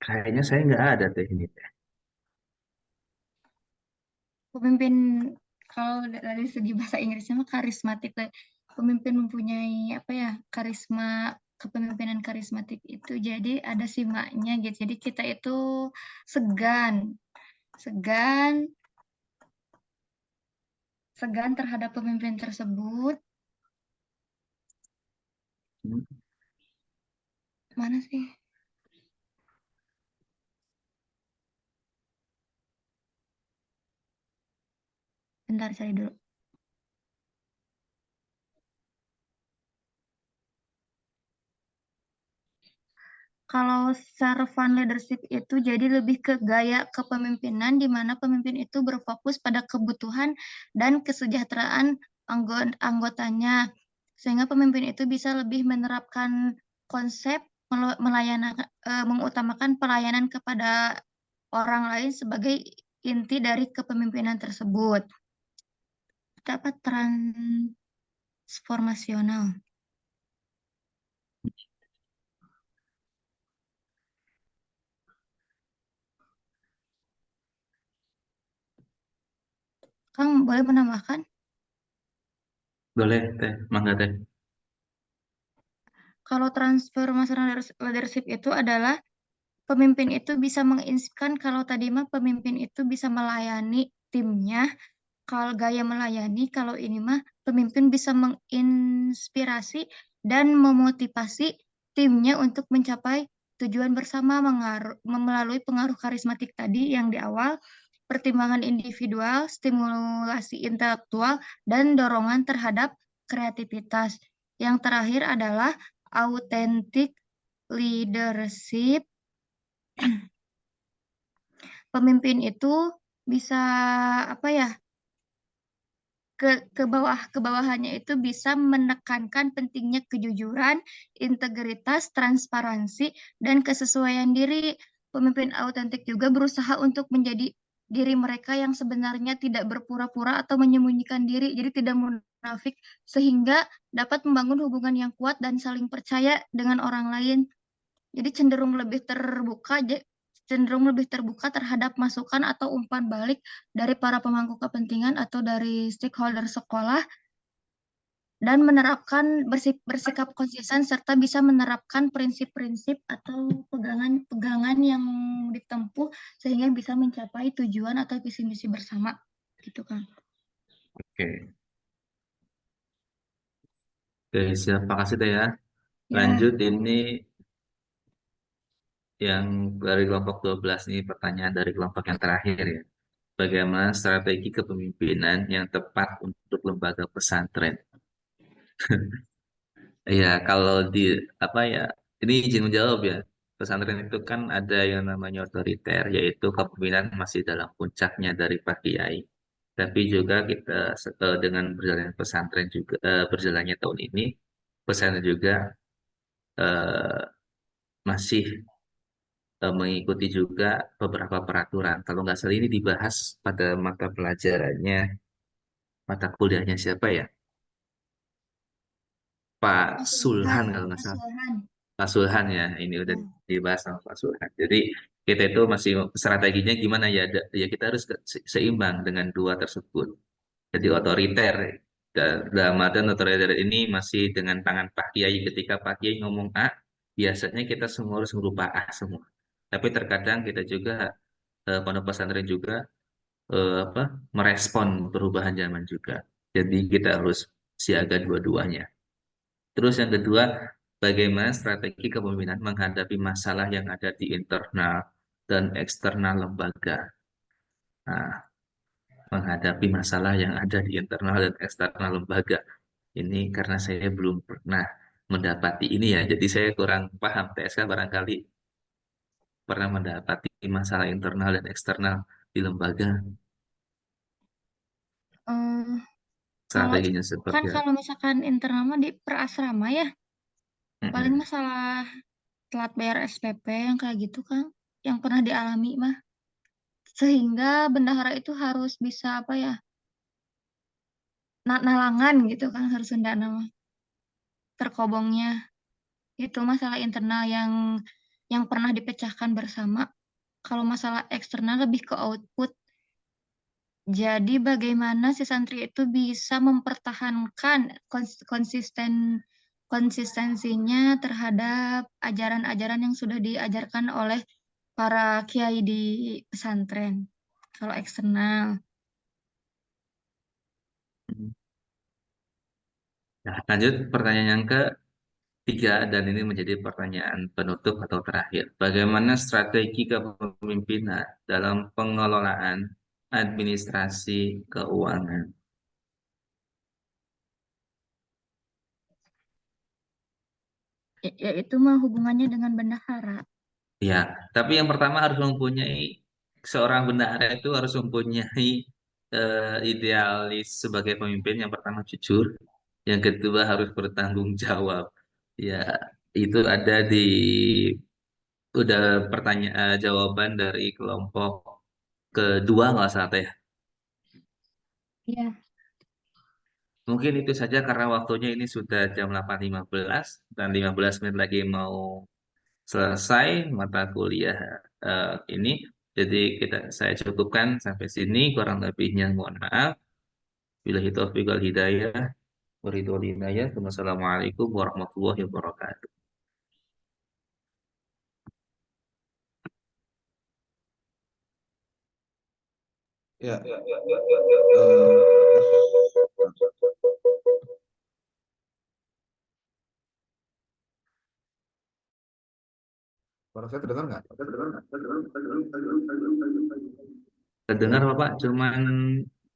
Speaker 2: Kayaknya saya nggak ada teh ini.
Speaker 1: Pemimpin kalau dari segi bahasa Inggrisnya mah karismatik. Pemimpin mempunyai apa ya karisma kepemimpinan karismatik itu. Jadi ada simaknya gitu. Jadi kita itu segan terhadap pemimpin tersebut.
Speaker 2: Hmm.
Speaker 1: Mana sih? Bentar, cari dulu. Kalau servant leadership itu jadi lebih ke gaya kepemimpinan di mana pemimpin itu berfokus pada kebutuhan dan kesejahteraan anggotanya. Sehingga pemimpin itu bisa lebih menerapkan konsep mengutamakan pelayanan kepada orang lain sebagai inti dari kepemimpinan tersebut. Dapat transformasional. Kang, boleh menambahkan?
Speaker 2: Boleh, Teh. Mangga, Teh.
Speaker 1: Kalau transformational leadership itu adalah pemimpin itu bisa menginspirasikan, kalau tadi mah pemimpin itu bisa melayani timnya, kalau gaya melayani, kalau ini mah pemimpin bisa menginspirasi dan memotivasi timnya untuk mencapai tujuan bersama melalui pengaruh karismatik tadi yang di awal, pertimbangan individual, stimulasi intelektual, dan dorongan terhadap kreativitas. Yang terakhir adalah authentic leadership. Pemimpin itu bisa apa ya, ke bawahannya itu bisa menekankan pentingnya kejujuran, integritas, transparansi, dan kesesuaian diri. Pemimpin autentik juga berusaha untuk menjadi diri mereka yang sebenarnya, tidak berpura-pura atau menyembunyikan diri, jadi tidak munafik, sehingga dapat membangun hubungan yang kuat dan saling percaya dengan orang lain. Jadi cenderung lebih terbuka terhadap masukan atau umpan balik dari para pemangku kepentingan atau dari stakeholder sekolah, dan menerapkan bersikap konsisten serta bisa menerapkan prinsip-prinsip atau pegangan-pegangan yang ditempuh sehingga bisa mencapai tujuan atau visi misi bersama gitu kan.
Speaker 2: Oke. Oke, siap. Makasih, Teh ya.
Speaker 1: Ya,
Speaker 2: Lanjut, ini yang dari kelompok 12 nih, pertanyaan dari kelompok yang terakhir ya. Bagaimana strategi kepemimpinan yang tepat untuk lembaga pesantren? Iya, kalau di apa ya, ini izin menjawab ya. Pesantren itu kan ada yang namanya otoriter, yaitu kepemimpinan masih dalam puncaknya dari Pak Kiai. Tapi juga kita dengan berjalannya pesantren juga berjalannya tahun ini, pesantren juga eh, masih mengikuti juga beberapa peraturan. Kalau nggak salah ini dibahas pada mata pelajarannya, mata kuliahnya siapa ya? Pak
Speaker 1: Pak
Speaker 2: Sulhan
Speaker 1: Sulhan,
Speaker 2: kalau nggak
Speaker 1: Pak
Speaker 2: salah.
Speaker 1: Sulhan.
Speaker 2: Pak Sulhan ya, ini udah
Speaker 1: Ya.
Speaker 2: dibahas sama Pak Sulhan. Jadi kita itu masih strateginya gimana ya? Ya kita harus seimbang dengan dua tersebut. Jadi otoriter, dalam artian otoriter ini masih dengan tangan Pak Kiai. Ketika Pak Kiai ngomong A, biasanya kita semua harus berupa A semua. Tapi terkadang kita juga pondok pesantren juga apa merespon perubahan zaman juga. Jadi kita harus siaga dua-duanya. Terus yang kedua, bagaimana strategi kepemimpinan menghadapi masalah yang ada di internal dan eksternal lembaga. Nah, menghadapi masalah yang ada di internal dan eksternal lembaga. Ini karena saya belum pernah mendapati ini ya, jadi saya kurang paham. TSK barangkali pernah mendapati masalah internal dan eksternal di lembaga,
Speaker 1: Eh, kalau
Speaker 2: strateginya seperti
Speaker 1: kan
Speaker 2: apa.
Speaker 1: kalau misalkan internal mah di perasrama ya, paling
Speaker 2: Mm-mm.
Speaker 1: masalah telat bayar SPP yang kayak gitu kan, yang pernah dialami mah. Sehingga bendahara itu harus bisa apa ya, nalangan gitu kan, harus Sunda nama terkobongnya. Itu masalah internal yang pernah dipecahkan bersama. Kalau masalah eksternal lebih ke output. Jadi bagaimana si santri itu bisa mempertahankan konsisten konsistensinya terhadap ajaran-ajaran yang sudah diajarkan oleh para kiai di pesantren. Kalau eksternal.
Speaker 2: Nah, lanjut pertanyaan yang ketiga, dan ini menjadi pertanyaan penutup atau terakhir. Bagaimana strategi kepemimpinan dalam pengelolaan administrasi keuangan?
Speaker 1: Yaitu mah hubungannya dengan bendahara.
Speaker 2: Ya, tapi yang pertama harus mempunyai seorang bendahara itu harus mempunyai idealis sebagai pemimpin. Yang pertama jujur, yang kedua harus bertanggung jawab. Ya, itu ada di udah pertanyaan jawaban dari kelompok kedua nggak salah ya.
Speaker 1: Iya.
Speaker 2: Mungkin itu saja karena waktunya ini sudah jam 8.15 dan 15 menit lagi mau selesai mata kuliah ini. Jadi saya cukupkan sampai sini, kurang lebihnya mohon maaf. Billahi taufiq wal hidayah. Waridul inayah. Wassalamualaikum warahmatullahi wabarakatuh.
Speaker 3: Ya, suara saya terdengar nggak?
Speaker 2: Terdengar Bapak, cuman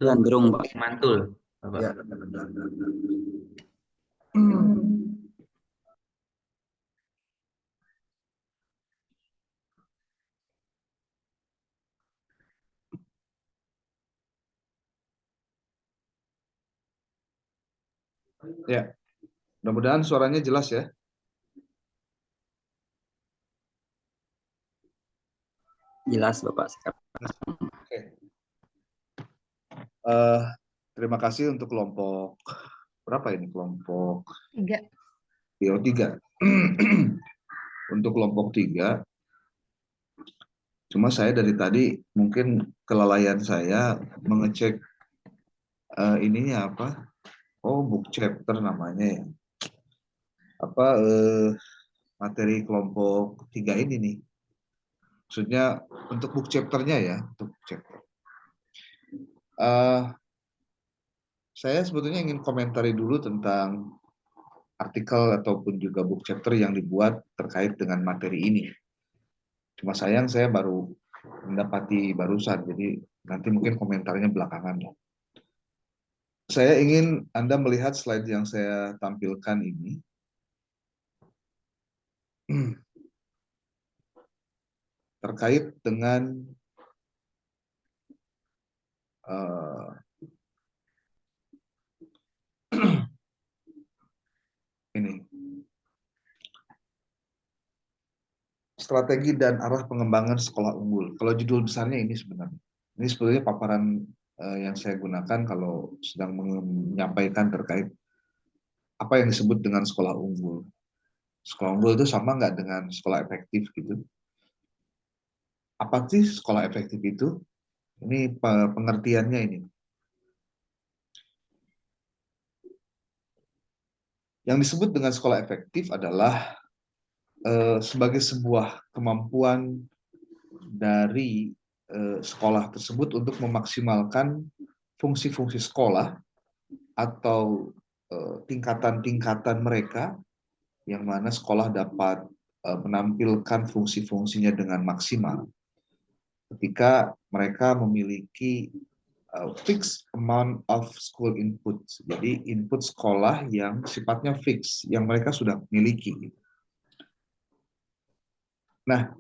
Speaker 2: tuh
Speaker 4: Gandrung, Pak.
Speaker 2: mantul, Bapak.
Speaker 3: Ya. Ya, mudah-mudahan suaranya jelas ya.
Speaker 4: Jelas, Bapak.
Speaker 3: Oke. Terima kasih untuk kelompok berapa ini kelompok
Speaker 1: 3.
Speaker 3: BO3. Untuk kelompok 3, cuma saya dari tadi mungkin kelalaian saya mengecek ininya apa? Oh, book chapter namanya ya. Apa materi kelompok 3 ini nih. Maksudnya untuk book chapternya ya, untuk book chapter. Saya sebetulnya ingin komentari dulu tentang artikel ataupun juga book chapter yang dibuat terkait dengan materi ini. Cuma sayang saya baru mendapati barusan, jadi nanti mungkin komentarnya belakangan. Saya ingin Anda melihat slide yang saya tampilkan ini. Terkait dengan ini. Strategi dan arah pengembangan sekolah unggul. Kalau judul besarnya ini sebenarnya. Ini sebetulnya paparan yang saya gunakan kalau sedang menyampaikan terkait apa yang disebut dengan sekolah unggul. Sekolah unggul itu sama nggak dengan sekolah efektif gitu? Apa sih sekolah efektif itu? Ini pengertiannya ini. Yang disebut dengan sekolah efektif adalah sebagai sebuah kemampuan dari sekolah tersebut untuk memaksimalkan fungsi-fungsi sekolah atau tingkatan-tingkatan mereka yang mana sekolah dapat menampilkan fungsi-fungsinya dengan maksimal ketika mereka memiliki fixed amount of school input. Jadi input sekolah yang sifatnya fix, yang mereka sudah miliki. Nah,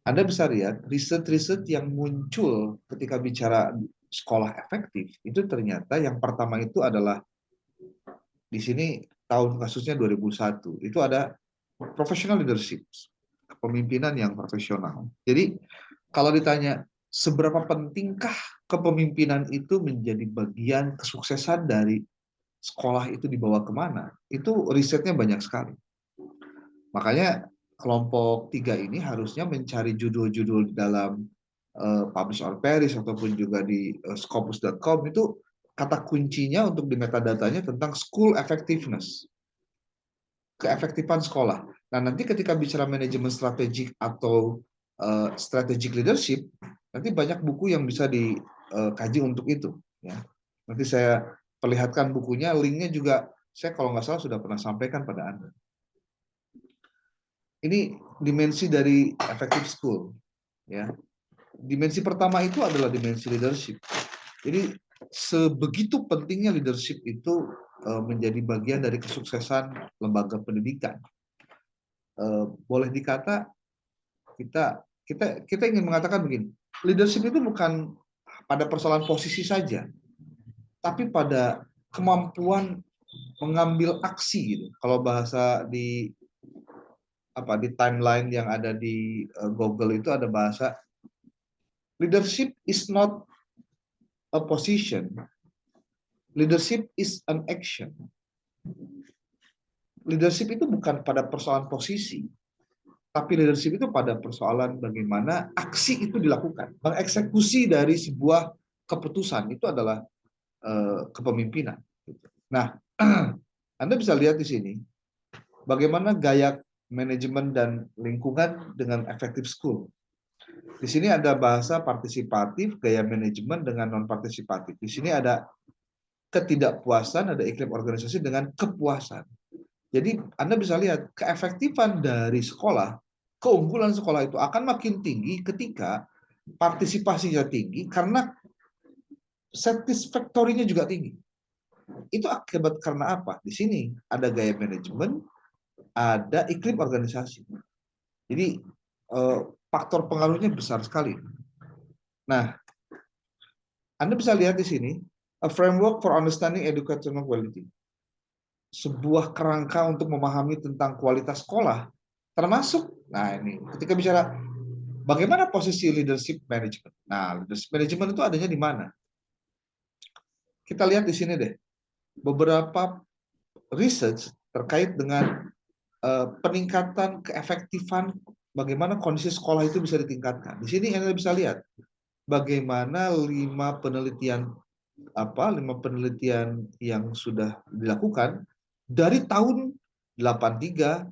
Speaker 3: Anda bisa lihat riset-riset yang muncul ketika bicara sekolah efektif, itu ternyata yang pertama itu adalah di sini tahun kasusnya 2001. Itu ada professional leadership, kepemimpinan yang profesional. Jadi kalau ditanya seberapa pentingkah kepemimpinan itu menjadi bagian kesuksesan dari sekolah itu dibawa kemana, itu risetnya banyak sekali. Makanya kelompok 3 ini harusnya mencari judul-judul dalam Publish or Perish ataupun juga di scopus.com itu kata kuncinya untuk di metadatanya tentang school effectiveness. keefektifan sekolah. Nah, nanti ketika bicara manajemen strategik atau strategic leadership, nanti banyak buku yang bisa dikaji untuk itu. Ya. Nanti saya perlihatkan bukunya, linknya juga saya kalau nggak salah sudah pernah sampaikan pada Anda. Ini dimensi dari effective school. Ya. Dimensi pertama itu adalah dimensi leadership. Jadi sebegitu pentingnya leadership itu menjadi bagian dari kesuksesan lembaga pendidikan. Boleh dikata kita ingin mengatakan begini, leadership itu bukan pada persoalan posisi saja, tapi pada kemampuan mengambil aksi gitu. Kalau bahasa di timeline yang ada di Google itu ada bahasa leadership is not a position, leadership is an action. Leadership itu bukan pada persoalan posisi, tapi leadership itu pada persoalan bagaimana aksi itu dilakukan. Mengeksekusi dari sebuah keputusan itu adalah kepemimpinan. Nah, Anda bisa lihat di sini bagaimana gaya manajemen dan lingkungan dengan effective school. Di sini ada bahasa partisipatif, gaya manajemen dengan non partisipatif. Di sini ada ketidakpuasan, ada iklim organisasi dengan kepuasan. Jadi Anda bisa lihat keefektifan dari sekolah, keunggulan sekolah itu akan makin tinggi ketika partisipasinya tinggi karena satisfaktorinya juga tinggi. Itu akibat karena apa? Di sini ada gaya manajemen, ada iklim organisasi. Jadi faktor pengaruhnya besar sekali. Nah, Anda bisa lihat di sini a framework for understanding educational quality. Sebuah kerangka untuk memahami tentang kualitas sekolah, termasuk, nah ini, ketika bicara bagaimana posisi leadership management. Nah, leadership management itu adanya di mana? Kita lihat di sini deh, beberapa research terkait dengan peningkatan keefektifan bagaimana kondisi sekolah itu bisa ditingkatkan. Di sini Anda bisa lihat bagaimana 5 penelitian yang sudah dilakukan dari tahun 83,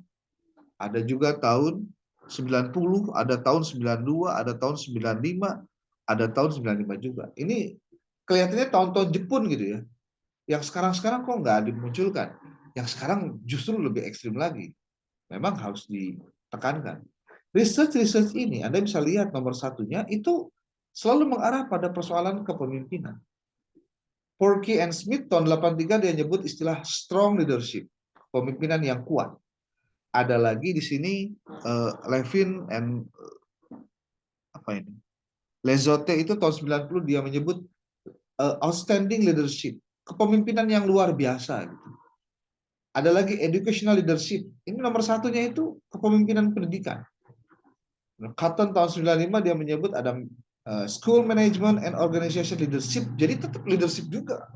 Speaker 3: ada juga tahun 90, ada tahun 92, ada tahun 95, ada tahun 95 juga. Ini kelihatannya tahun-tahun Jepun gitu ya. Yang sekarang-sekarang kok nggak dimunculkan. Yang sekarang justru lebih ekstrim lagi. Memang harus ditekankan. Research ini Anda bisa lihat nomor satunya itu selalu mengarah pada persoalan kepemimpinan. Porky and Smith tahun 83 dia nyebut istilah strong leadership, kepemimpinan yang kuat. Ada lagi di sini Levin and Lezote itu tahun 90 dia menyebut outstanding leadership, kepemimpinan yang luar biasa gitu. Ada lagi educational leadership. Ini nomor satunya itu kepemimpinan pendidikan. Cotton tahun 95 dia menyebut ada school management and organization leadership. Jadi tetap leadership juga.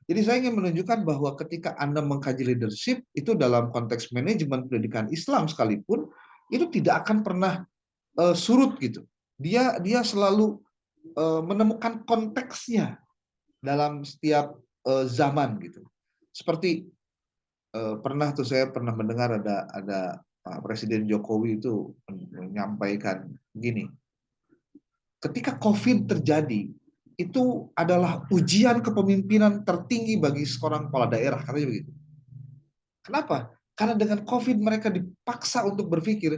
Speaker 3: Jadi saya ingin menunjukkan bahwa ketika Anda mengkaji leadership itu dalam konteks manajemen pendidikan Islam sekalipun itu tidak akan pernah surut gitu. Dia selalu menemukan konteksnya dalam setiap zaman gitu. Seperti saya pernah mendengar ada Presiden Jokowi itu menyampaikan gini. Ketika COVID terjadi, itu adalah ujian kepemimpinan tertinggi bagi seorang kepala daerah, katanya begitu. Kenapa? Karena dengan COVID mereka dipaksa untuk berpikir,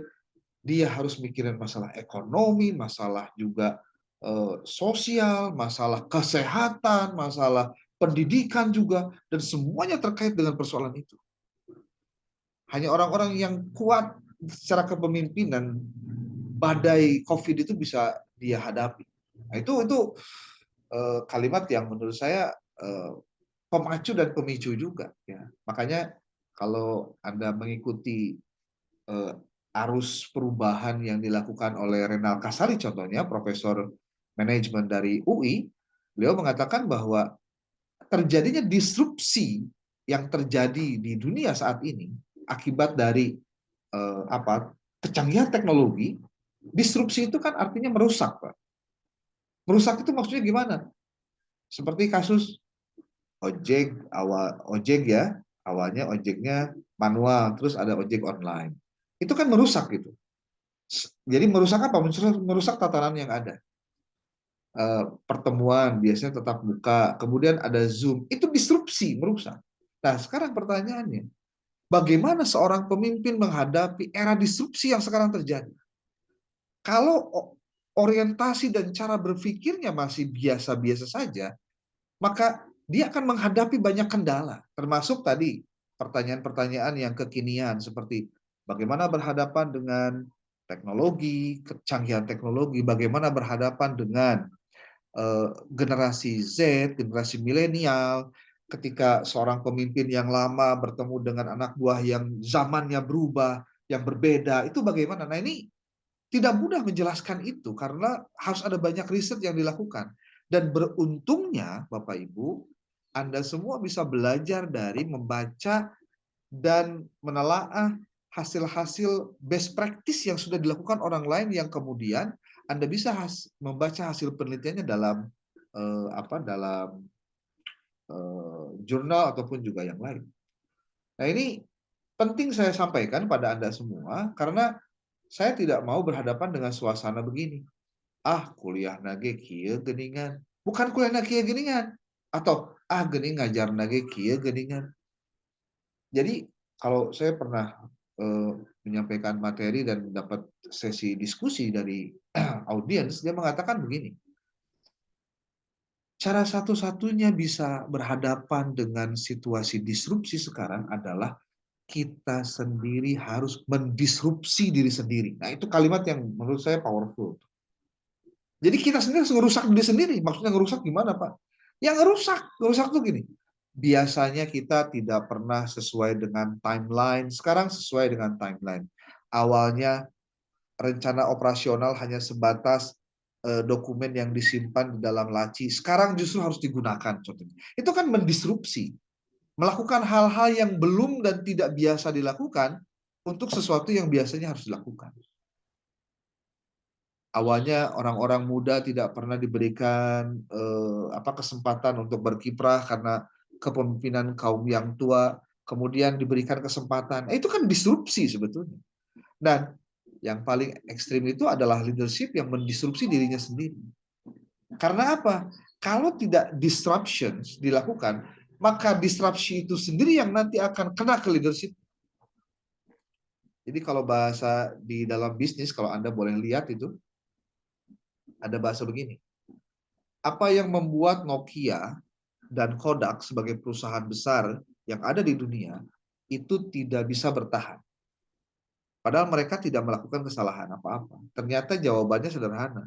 Speaker 3: dia harus mikirin masalah ekonomi, masalah juga sosial, masalah kesehatan, masalah pendidikan juga, dan semuanya terkait dengan persoalan itu. Hanya orang-orang yang kuat secara kepemimpinan, badai COVID itu bisa dia hadapi. Nah, itu kalimat yang menurut saya pemacu dan pemicu juga. Ya. Makanya kalau Anda mengikuti arus perubahan yang dilakukan oleh Renal Kasali contohnya, Profesor Manajemen dari UI, beliau mengatakan bahwa terjadinya disrupsi yang terjadi di dunia saat ini akibat dari kecanggihan teknologi. Disrupsi itu kan artinya merusak, Pak. Merusak itu maksudnya gimana? Seperti kasus ojek ya, Awalnya ojeknya manual, terus ada ojek online. Itu kan merusak gitu. Jadi merusak apa? Merusak tatanan yang ada. Pertemuan biasanya tetap muka, kemudian ada Zoom, itu disrupsi, merusak. Nah, sekarang pertanyaannya, bagaimana seorang pemimpin menghadapi era disrupsi yang sekarang terjadi? Kalau orientasi dan cara berpikirnya masih biasa-biasa saja, maka dia akan menghadapi banyak kendala, termasuk tadi pertanyaan-pertanyaan yang kekinian seperti bagaimana berhadapan dengan teknologi, kecanggihan teknologi, bagaimana berhadapan dengan generasi Z, generasi milenial, ketika seorang pemimpin yang lama bertemu dengan anak buah yang zamannya berubah, yang berbeda, itu bagaimana? Nah, ini tidak mudah menjelaskan itu karena harus ada banyak riset yang dilakukan. Dan beruntungnya, Bapak Ibu, Anda semua bisa belajar dari membaca dan menelaah hasil-hasil best practice yang sudah dilakukan orang lain yang kemudian Anda bisa membaca hasil penelitiannya dalam jurnal ataupun juga yang lain. Nah, ini penting saya sampaikan pada Anda semua karena saya tidak mau berhadapan dengan suasana begini. Kuliah nage kieu geningan. Bukan kuliah nage kieu geningan. Atau geuning ngajar nage kieu geningan. Jadi kalau saya pernah menyampaikan materi dan dapat sesi diskusi dari audiens, dia mengatakan begini. Cara satu-satunya bisa berhadapan dengan situasi disrupsi sekarang adalah kita sendiri harus mendisrupsi diri sendiri. Nah, itu kalimat yang menurut saya powerful. Jadi kita sendiri harus ngerusak diri sendiri. Maksudnya ngerusak gimana, Pak? Ya ngerusak tuh gini. Biasanya kita tidak pernah sesuai dengan timeline, sekarang sesuai dengan timeline. Awalnya rencana operasional hanya sebatas dokumen yang disimpan di dalam laci, sekarang justru harus digunakan contohnya. Itu kan mendisrupsi, melakukan hal-hal yang belum dan tidak biasa dilakukan untuk sesuatu yang biasanya harus dilakukan. Awalnya orang-orang muda tidak pernah diberikan kesempatan untuk berkiprah karena kepemimpinan kaum yang tua, kemudian diberikan kesempatan. Itu kan disrupsi sebetulnya. Dan yang paling ekstrim itu adalah leadership yang mendisrupsi dirinya sendiri. Karena apa? Kalau tidak disruptions dilakukan, maka disrupsi itu sendiri yang nanti akan kena ke leadership. Jadi kalau bahasa di dalam bisnis, kalau Anda boleh lihat itu, ada bahasa begini. Apa yang membuat Nokia dan Kodak sebagai perusahaan besar yang ada di dunia itu tidak bisa bertahan? Padahal mereka tidak melakukan kesalahan apa-apa. Ternyata jawabannya sederhana.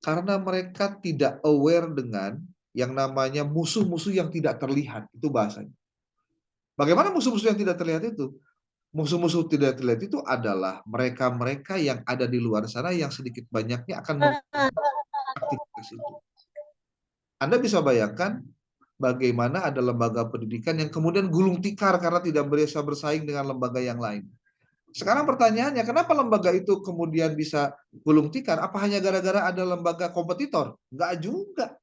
Speaker 3: Karena mereka tidak aware dengan yang namanya musuh-musuh yang tidak terlihat. Itu bahasanya. Bagaimana musuh-musuh yang tidak terlihat itu? Musuh-musuh tidak terlihat itu adalah mereka-mereka yang ada di luar sana yang sedikit banyaknya akan aktivitas itu. Anda bisa bayangkan bagaimana ada lembaga pendidikan yang kemudian gulung tikar karena tidak bisa bersaing dengan lembaga yang lain. Sekarang pertanyaannya, kenapa lembaga itu kemudian bisa gulung tikar? Apa hanya gara-gara ada lembaga kompetitor? Enggak juga.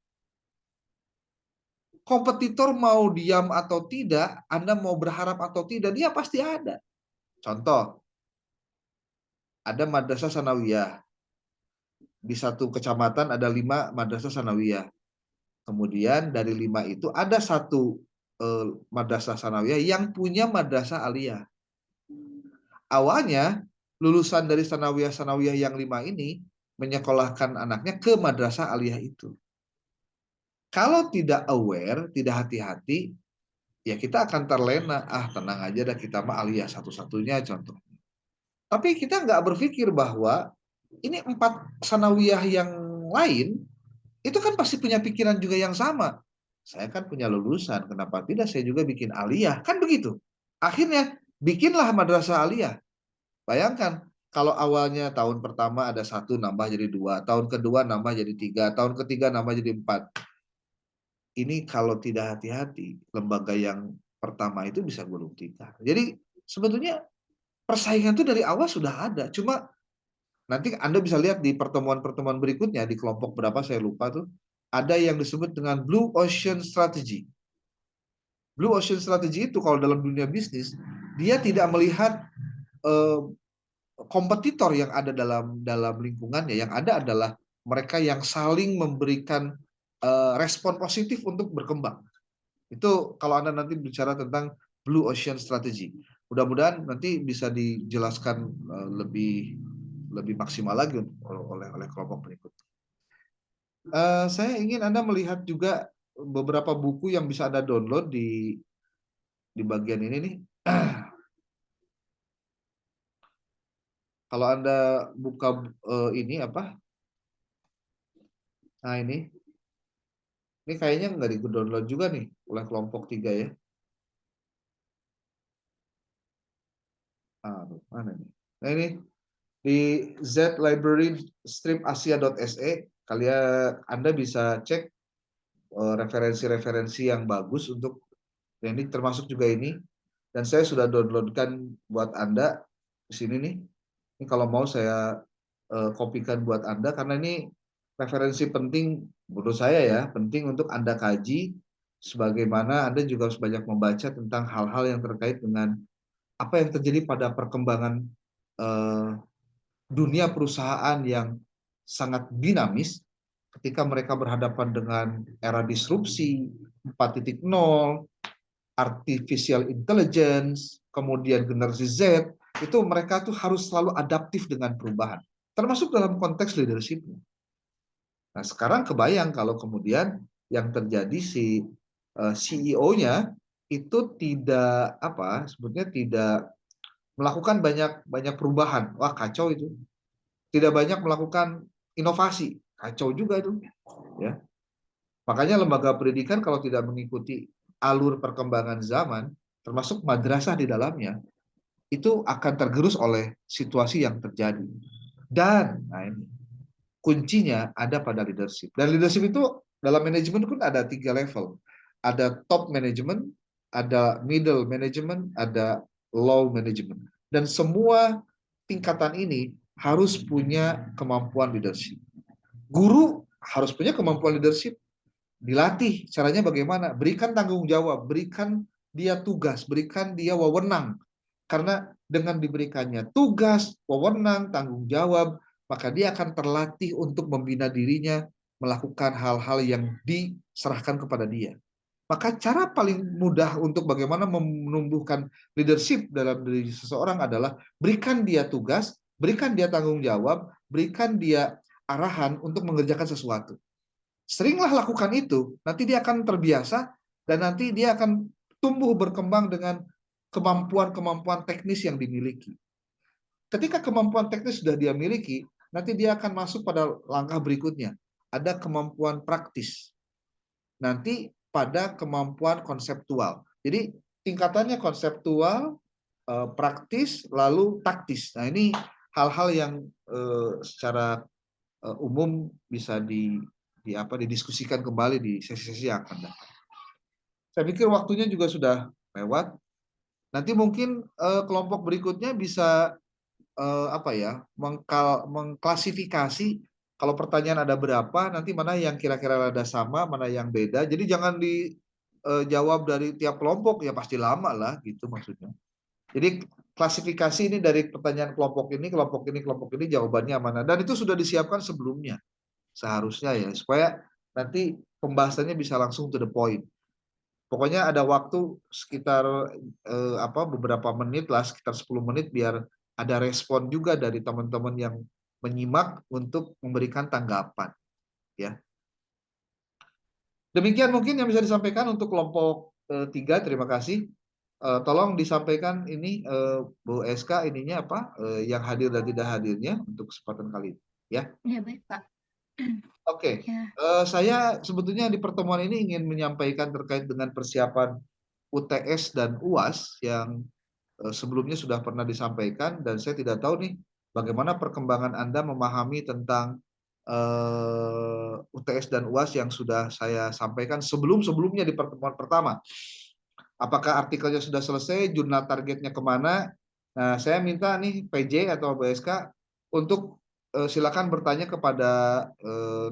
Speaker 3: Kompetitor mau diam atau tidak, Anda mau berharap atau tidak, dia pasti ada. Contoh, ada madrasah sanawiyah. Di satu kecamatan ada 5 madrasah sanawiyah. Kemudian dari 5 itu ada satu madrasah sanawiyah yang punya madrasah aliyah. Awalnya lulusan dari sanawiyah yang 5 ini menyekolahkan anaknya ke madrasah aliyah itu. Kalau tidak aware, tidak hati-hati, ya kita akan terlena. Tenang aja dah, kita mah aliyah satu-satunya contohnya. Tapi kita nggak berpikir bahwa ini 4 sanawiyah yang lain itu kan pasti punya pikiran juga yang sama. Saya kan punya lulusan, kenapa tidak saya juga bikin aliyah? Kan begitu. Akhirnya bikinlah madrasah aliyah. Bayangkan kalau awalnya tahun pertama ada 1 nambah jadi 2, tahun kedua nambah jadi 3, tahun ketiga nambah jadi 4. Ini kalau tidak hati-hati, lembaga yang pertama itu bisa gulung tikar. Jadi sebetulnya persaingan itu dari awal sudah ada. Cuma nanti Anda bisa lihat di pertemuan-pertemuan berikutnya, di kelompok berapa saya lupa tuh, ada yang disebut dengan Blue Ocean Strategy. Blue Ocean Strategy itu kalau dalam dunia bisnis, dia tidak melihat kompetitor yang ada dalam lingkungannya. Yang ada adalah mereka yang saling memberikan respon positif untuk berkembang. Itu kalau Anda nanti bicara tentang Blue Ocean Strategy. Mudah-mudahan nanti bisa dijelaskan lebih maksimal lagi oleh kelompok berikut. Saya ingin Anda melihat juga beberapa buku yang bisa Anda download di bagian ini nih. Kalau Anda buka ini apa? Nah ini kayaknya nggak di-download juga nih oleh kelompok 3 ya. Aduh, mana nih? Nah ini di zlibrary-asia.se Anda bisa cek referensi-referensi yang bagus untuk ini, termasuk juga ini, dan saya sudah downloadkan buat Anda di sini nih. Ini kalau mau saya kopikan buat Anda karena ini referensi penting menurut saya ya, penting untuk Anda kaji, sebagaimana Anda juga harus banyak membaca tentang hal-hal yang terkait dengan apa yang terjadi pada perkembangan dunia perusahaan yang sangat dinamis ketika mereka berhadapan dengan era disrupsi 4.0, artificial intelligence, kemudian generasi Z, itu mereka tuh harus selalu adaptif dengan perubahan, termasuk dalam konteks leadership. Nah, sekarang kebayang kalau kemudian yang terjadi si CEO-nya itu tidak sebetulnya tidak melakukan banyak perubahan. Wah, kacau itu. Tidak banyak melakukan inovasi, kacau juga itu, ya. Makanya lembaga pendidikan kalau tidak mengikuti alur perkembangan zaman, termasuk madrasah di dalamnya, itu akan tergerus oleh situasi yang terjadi. Dan nah ini kuncinya ada pada leadership. Dan leadership itu dalam manajemen pun ada 3 level. Ada top management, ada middle management, ada low management. Dan semua tingkatan ini harus punya kemampuan leadership. Guru harus punya kemampuan leadership. Dilatih caranya bagaimana? Berikan tanggung jawab, berikan dia tugas, berikan dia wewenang. Karena dengan diberikannya tugas, wewenang, tanggung jawab, maka dia akan terlatih untuk membina dirinya, melakukan hal-hal yang diserahkan kepada dia. Maka cara paling mudah untuk bagaimana menumbuhkan leadership dalam diri seseorang adalah berikan dia tugas, berikan dia tanggung jawab, berikan dia arahan untuk mengerjakan sesuatu. Seringlah lakukan itu, nanti dia akan terbiasa dan nanti dia akan tumbuh berkembang dengan kemampuan-kemampuan teknis yang dimiliki. Ketika kemampuan teknis sudah dia miliki, nanti dia akan masuk pada langkah berikutnya. Ada kemampuan praktis. Nanti pada kemampuan konseptual. Jadi tingkatannya konseptual, praktis, lalu taktis. Nah ini hal-hal yang secara umum bisa didiskusikan kembali di sesi-sesi yang akan datang. Saya pikir waktunya juga sudah lewat. Nanti mungkin kelompok berikutnya bisa mengklasifikasi kalau pertanyaan ada berapa, nanti mana yang kira-kira ada sama, mana yang beda. Jadi jangan dijawab dari tiap kelompok, ya pasti lama lah gitu maksudnya. Jadi klasifikasi ini dari pertanyaan kelompok ini, jawabannya mana. Dan itu sudah disiapkan sebelumnya seharusnya ya, supaya nanti pembahasannya bisa langsung to the point. Pokoknya ada waktu sekitar beberapa menit lah, sekitar 10 menit biar ada respon juga dari teman-teman yang menyimak untuk memberikan tanggapan ya. Demikian mungkin yang bisa disampaikan untuk kelompok 3. Terima kasih. Tolong disampaikan ini Bu SK ininya yang hadir dan tidak hadirnya untuk kesempatan kali ini ya.
Speaker 1: Ya, baik, Pak.
Speaker 3: Oke.
Speaker 1: Ya.
Speaker 3: Saya sebetulnya di pertemuan ini ingin menyampaikan terkait dengan persiapan UTS dan UAS yang sebelumnya sudah pernah disampaikan, dan saya tidak tahu nih bagaimana perkembangan Anda memahami tentang UTS dan UAS yang sudah saya sampaikan sebelum-sebelumnya di pertemuan pertama. Apakah artikelnya sudah selesai, jurnal targetnya kemana? Nah, saya minta nih PJ atau BSK untuk silakan bertanya kepada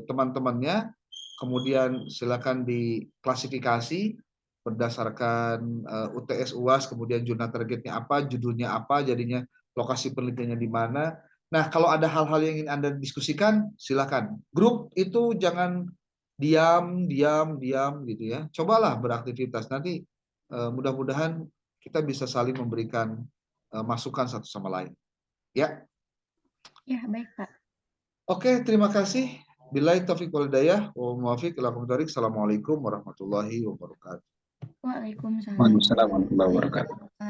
Speaker 3: teman-temannya, kemudian silakan diklasifikasi, berdasarkan UTS UAS, kemudian jurnal targetnya apa, judulnya apa, jadinya lokasi penelitiannya di mana. Nah, kalau ada hal-hal yang ingin Anda diskusikan, silakan. Grup itu jangan diam gitu ya. Cobalah beraktivitas. Nanti mudah-mudahan kita bisa saling memberikan masukan satu sama lain. Ya.
Speaker 1: Ya, baik, Pak.
Speaker 3: Oke, terima kasih. Billahi taufiq wal hidayah. Wa muwaffiq ila aqwamit thoriq. Assalamualaikum warahmatullahi wabarakatuh.
Speaker 1: Waalaikumsalam.
Speaker 4: Waalaikumsalam warahmatullahi wabarakatuh.